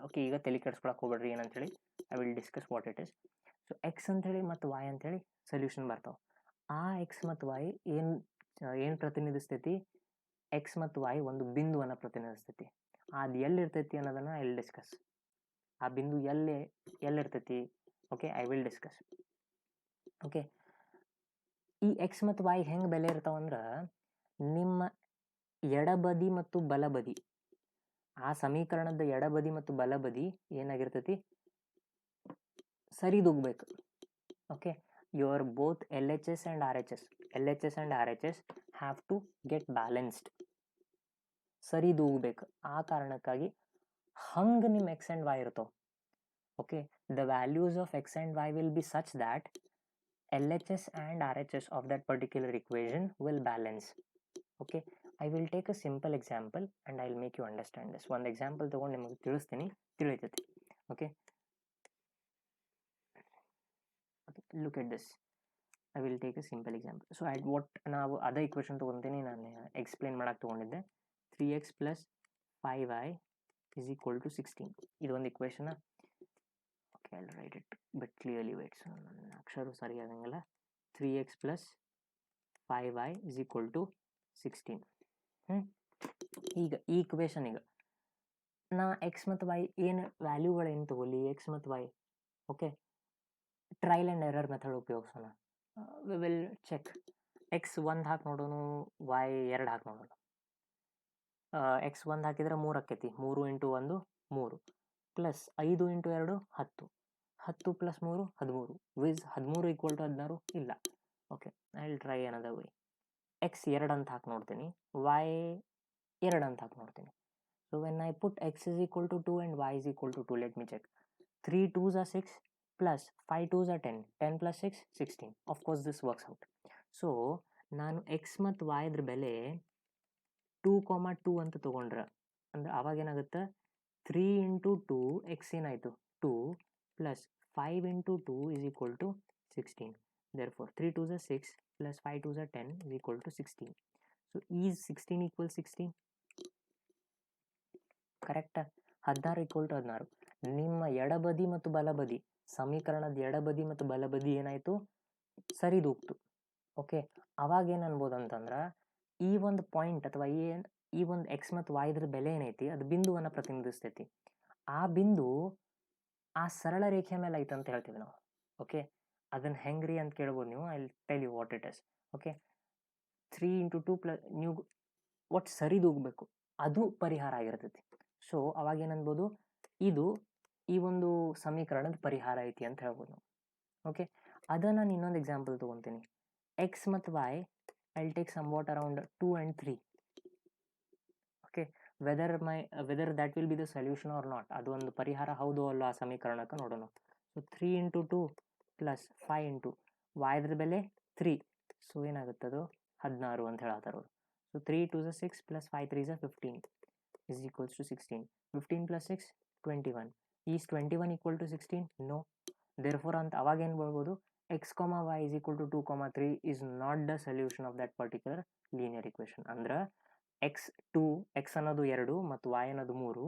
ಓಕೆ, ಈಗ ತಲೆ ಕೆಡಿಸ್ಕೊಳಕ್ಕೆ ಹೋಗ್ಬೇಡ್ರಿ ಏನಂತೇಳಿ, I will discuss what it is. So X ಅಂಥೇಳಿ ಮತ್ತು ವೈ ಅಂಥೇಳಿ ಸೊಲ್ಯೂಷನ್ ಬರ್ತಾವೆ. ಆ ಎಕ್ಸ್ ಮತ್ತು ವೈ ಏನು ಪ್ರತಿನಿಧಿಸ್ತೈತಿ? ಎಕ್ಸ್ ಮತ್ತು ವೈ ಒಂದು ಬಿಂದುವನ್ನು ಪ್ರತಿನಿಧಿಸ್ತೈತಿ. ಅದು ಎಲ್ಲಿರ್ತೈತಿ ಅನ್ನೋದನ್ನು ಐ ವಿಲ್ ಡಿಸ್ಕಸ್. ಆ ಬಿಂದು ಎಲ್ಲಿರ್ತೈತಿ? Okay, I will discuss. Okay, ಈ ಎಕ್ಸ್ ಮತ್ತು ವೈ ಹೆಂಗೆ ಬೆಲೆ ಇರ್ತಾವಂದ್ರೆ, ನಿಮ್ಮ ಎಡಬದಿ ಮತ್ತು ಬಲಬದಿ, ಆ ಸಮೀಕರಣದ ಎಡಬದಿ ಮತ್ತು ಬಲಬದಿ ಏನಾಗಿರ್ತೈತಿ, ಸರಿದೂಗಬೇಕು. Okay, your both LHS and RHS have to get balanced. ಸರಿದೂಗಬೇಕು. ಆ ಕಾರಣಕ್ಕಾಗಿ ಹಂಗೆ ನಿಮ್ಮ ಎಕ್ಸ್ ಆ್ಯಂಡ್ ವೈ ಇರ್ತಾವೆ. Okay, the values of X and Y will be such that LHS and RHS of that particular equation will balance. Okay, I will take a simple example and I'll make you understand this. ಒಂದು example ತಗೊಂಡು ನಿಮಗೆ ತಿಳಿಸ್ತೀನಿ, ತಿಳಿತೈತಿ. Okay, look at this. I will take a simple example. So at what ನಾವು ಅದೇ equation ತೊಗೊತೀನಿ, ನಾನು explain ಮಾಡಕ್ಕೆ ತೊಗೊಂಡಿದ್ದೆ. 3x plus 5y is equal to 16. ಇದೊಂದು equation. Okay, I'll write it but clearly. wait, so ನನ್ನ ಅಕ್ಷರ ಸರಿ ಆಗಂಗಿಲ್ಲ. 3x plus 5y is equal to 16. ಈಗ ಈ ಇಕ್ವೇಷನಿಗೆ ನಾ ಎಕ್ಸ್ ಮತ್ತು ವೈ ಏನು ವ್ಯಾಲ್ಯೂಗಳು ಏನು ತಗೊಳ್ಳಿ, ಎಕ್ಸ್ ಮತ್ತು Y. Okay, trial and error method ಉಪಯೋಗಿಸೋಣ. We will check. ಎಕ್ಸ್ 1 ಹಾಕಿ ನೋಡೋಣ, ವೈ 2 ಹಾಕಿ ನೋಡೋಣ. ಎಕ್ಸ್ 1 ಹಾಕಿದ್ರೆ 3 ಆಕೈತಿ. 3 ಇಂಟು 1 3 ಪ್ಲಸ್ 5 ಇಂಟು 2 10. 10 ಪ್ಲಸ್ 3 13. ವಿಸ್ 13 ಈಕ್ವಲ್ ಟು 16 ಇಲ್ಲ. Okay, I will try another way. X 2 ಅಂತ ಹಾಕಿ ನೋಡ್ತೀನಿ, ವೈ 2 ಅಂತ ಹಾಕಿ ನೋಡ್ತೀನಿ. So when I put x is equal to 2 and y is equal to 2, let me check. 3 2s are 6 plus 5 2s are 10. 10 plus 6 16. Of course this works out. So ನಾನು X ಮತ್ತು Y ಇದ್ರ ಬೆಲೆ 2,2 ಅಂತ ತೊಗೊಂಡ್ರೆ ಅಂದ್ರೆ ಅವಾಗ ಏನಾಗುತ್ತೆ, 3 ಇಂಟು 2 ಎಕ್ಸ್ ಏನಾಯಿತು 2 plus 5 into 2 is equal to 16. therefore 3 2s are 6 plus 5 2s are 10 is equal to 16. so is 16 equals 16? ಕರೆಕ್ಟಾ? 16 ಈಕ್ವಲ್ ಟು 16. ನಿಮ್ಮ ಎಡಬದಿ ಮತ್ತು ಬಲಬದಿ ಸಮೀಕರಣದ ಎಡಬದಿ ಮತ್ತು ಬಲಬದಿ ಏನಾಯಿತು, ಸರಿದೂಗ್ತು. ಓಕೆ, ಅವಾಗ ಏನು ಅನ್ಬೋದು ಅಂತಂದ್ರೆ ಈ ಒಂದು ಪಾಯಿಂಟ್ ಅಥವಾ ಈ ಒಂದು ಎಕ್ಸ್ ಮತ್ತು ವೈ ಇದ್ರ ಬೆಲೆ ಏನೈತಿ ಅದು ಬಿಂದುವನ್ನು ಪ್ರತಿನಿಧಿಸ್ತೈತಿ. ಆ ಬಿಂದು ಆ ಸರಳ ರೇಖೆ ಮೇಲೆ ಐತೆ ಅಂತ ಹೇಳ್ತೀವಿ ನಾವು. ಓಕೆ, ಅದನ್ನು ಹೆಂಗ್ರಿ ಅಂತ ಕೇಳ್ಬೋದು ನೀವು. I tell you what it is. Okay, 3 into 2 plus ನೀವು ಒಟ್ಟು ಸರಿದೂಗಬೇಕು, ಅದು ಪರಿಹಾರ ಆಗಿರ್ತೈತಿ. ಸೊ ಅವಾಗ ಏನನ್ಬೋದು, ಇದು ಈ ಒಂದು ಸಮೀಕರಣದ ಪರಿಹಾರ ಐತಿ ಅಂತ ಹೇಳ್ಬೋದು ನಾವು. ಓಕೆ, ಅದನ್ನು ನಾನು ಇನ್ನೊಂದು ಎಕ್ಸಾಂಪಲ್ ತೊಗೊತೀನಿ. ಎಕ್ಸ್ ಮತ್ತು Y I will take somewhat around 2 and 3. Okay, whether that will be the solution or not, ಅದು ಒಂದು ಪರಿಹಾರ ಹೌದು ಅಲ್ಲ ಆ ಸಮೀಕರಣಕ್ಕೆ ನೋಡೋಣ. So 3 into 2 plus 5 into Y ಇದ್ರ ಬೆಲೆ 3. ಸೊ ಏನಾಗುತ್ತದು 16 ಅಂತ ಹೇಳತ್ತಾರ. So 3 2s are 6 plus 5 3s are 15 is equals to 16. 15 plus 6 21. is 21 equal to 16? no. therefore ಅಂತ ಅವಾಗ ಏನು ಬರ್ಬೋದು, x, y is equal to 2, 3 is not the solution of that particular linear equation. ಅಂದ್ರೆ x ಅನ್ನೋದು 2 ಮತ್ತು y ಅನ್ನೋದು 3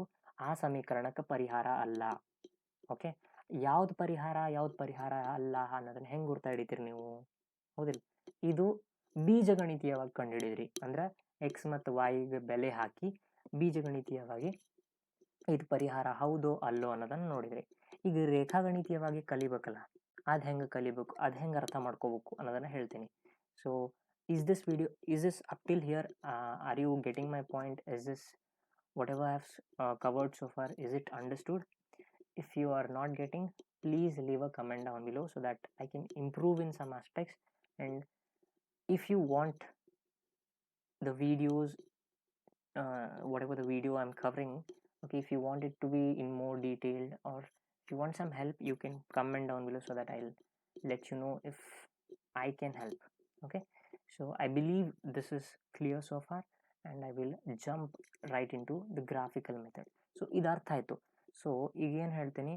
ಆ ಸಮೀಕರಣಕ್ಕೆ ಪರಿಹಾರ ಅಲ್ಲ. ಓಕೆ, ಯಾವ್ದು ಪರಿಹಾರ ಅಲ್ಲ ಅನ್ನೋದನ್ನ ಹೆಂಗೆ ಗುರ್ತಾ ಹಿಡಿತೀರಿ ನೀವು, ಹೌದಿಲ್ಲ? ಇದು ಬೀಜಗಣಿತೀಯವಾಗಿ ಕಂಡುಹಿಡಿದ್ರಿ. ಅಂದ್ರೆ ಎಕ್ಸ್ ಮತ್ತು ವೈಗೆ ಬೆಲೆ ಹಾಕಿ ಬೀಜಗಣಿತೀಯವಾಗಿ ಇದು ಪರಿಹಾರ ಹೌದೋ ಅಲ್ಲೋ ಅನ್ನೋದನ್ನು ನೋಡಿದ್ರಿ. ಈಗ ರೇಖಾಗಣಿತೀಯವಾಗಿ ಕಲಿಬೇಕಲ್ಲ, ಅದು ಹೆಂಗೆ ಕಲಿಬೇಕು, ಅದು ಹೆಂಗೆ ಅರ್ಥ ಮಾಡ್ಕೋಬೇಕು ಅನ್ನೋದನ್ನು ಹೇಳ್ತೀನಿ. So is this up till here, are you getting my point? Is this whatever I have covered so far, is it understood? If you are not getting, please leave a comment down below so that I can improve in some aspects. And if you want the videos, whatever the video I'm covering, okay, if you want it to be in more detailed or if you want some help, you can comment down below so that I'll let you know if I can help. Okay, so I believe this is clear so far and I will jump right into the graphical method. So ಇದು ಅರ್ಥ ಆಯಿತು. So ಈಗೇನು ಹೇಳ್ತೀನಿ,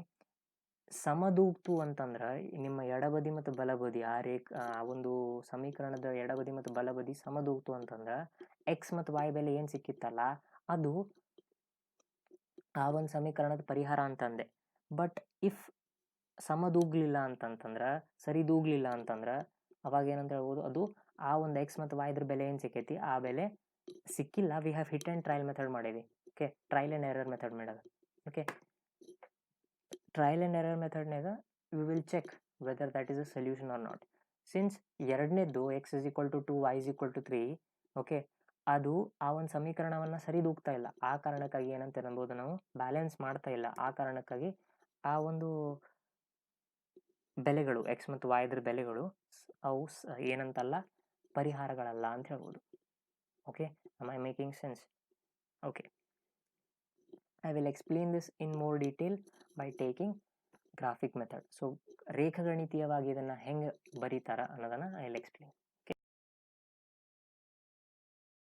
ಸಮದೂಗ್ತು ಅಂತಂದ್ರೆ ನಿಮ್ಮ ಎಡಬದಿ ಮತ್ತು ಬಲಬದಿ ಆ ಒಂದು ಸಮೀಕರಣದ ಎಡಬದಿ ಮತ್ತು ಬಲಬದಿ ಸಮದೂಗ್ತು ಅಂತಂದ್ರೆ ಎಕ್ಸ್ ಮತ್ತು ವೈ ಬೆಲೆ ಏನು ಸಿಕ್ಕಿತ್ತಲ್ಲ ಅದು ಆ ಒಂದು ಸಮೀಕರಣದ ಪರಿಹಾರ ಅಂತಂದೆ. ಬಟ್ ಇಫ್ ಸಮದೂಗ್ಲಿಲ್ಲ ಅಂತಂತಂದ್ರೆ, ಸರಿದೂಗ್ಲಿಲ್ಲ ಅಂತಂದ್ರೆ ಅವಾಗ ಏನಂತ ಹೇಳ್ಬೋದು, ಅದು ಆ ಒಂದು ಎಕ್ಸ್ ಮತ್ತು ವೈ ಇದ್ರ ಬೆಲೆ ಏನು ಸಿಕ್ಕೈತಿ ಆ ಬೆಲೆ ಸಿಕ್ಕಿಲ್ಲ. We have hit and trial method ಮಾಡೀವಿ. Okay, trial and error method ಮಾಡೋದು. ಓಕೆ, ಟ್ರಯಲ್ ಆ್ಯಂಡ್ ಎರರ್ ಮೆಥಡ್ನಾಗ we will check whether that is a solution or not. Since ಎರಡನೇದ್ದು X is equal to 2 Y is equal to 3, okay, ಅದು ಆ ಒಂದು ಸಮೀಕರಣವನ್ನು ಸರಿದೂಗ್ತಾ ಇಲ್ಲ. ಆ ಕಾರಣಕ್ಕಾಗಿ ಏನಂತ ಅನ್ಬೋದು ನಾವು ಬ್ಯಾಲೆನ್ಸ್ ಮಾಡ್ತಾ ಇಲ್ಲ. ಆ ಕಾರಣಕ್ಕಾಗಿ ಆ ಒಂದು ಬೆಲೆಗಳು ಎಕ್ಸ್ ಮತ್ತು ವೈ ಇದ್ರ ಬೆಲೆಗಳು ಅವು ಏನಂತಲ್ಲ ಪರಿಹಾರಗಳಲ್ಲ ಅಂತ ಹೇಳ್ಬೋದು. Okay, am I making sense? Okay, I will explain this in more detail by taking graphic method. So ರೇಖಾಗಣಿತೀಯವಾಗಿ ಇದನ್ನು ಹೆಂಗೆ ಬರೀತಾರ ಅನ್ನೋದನ್ನು I will explain.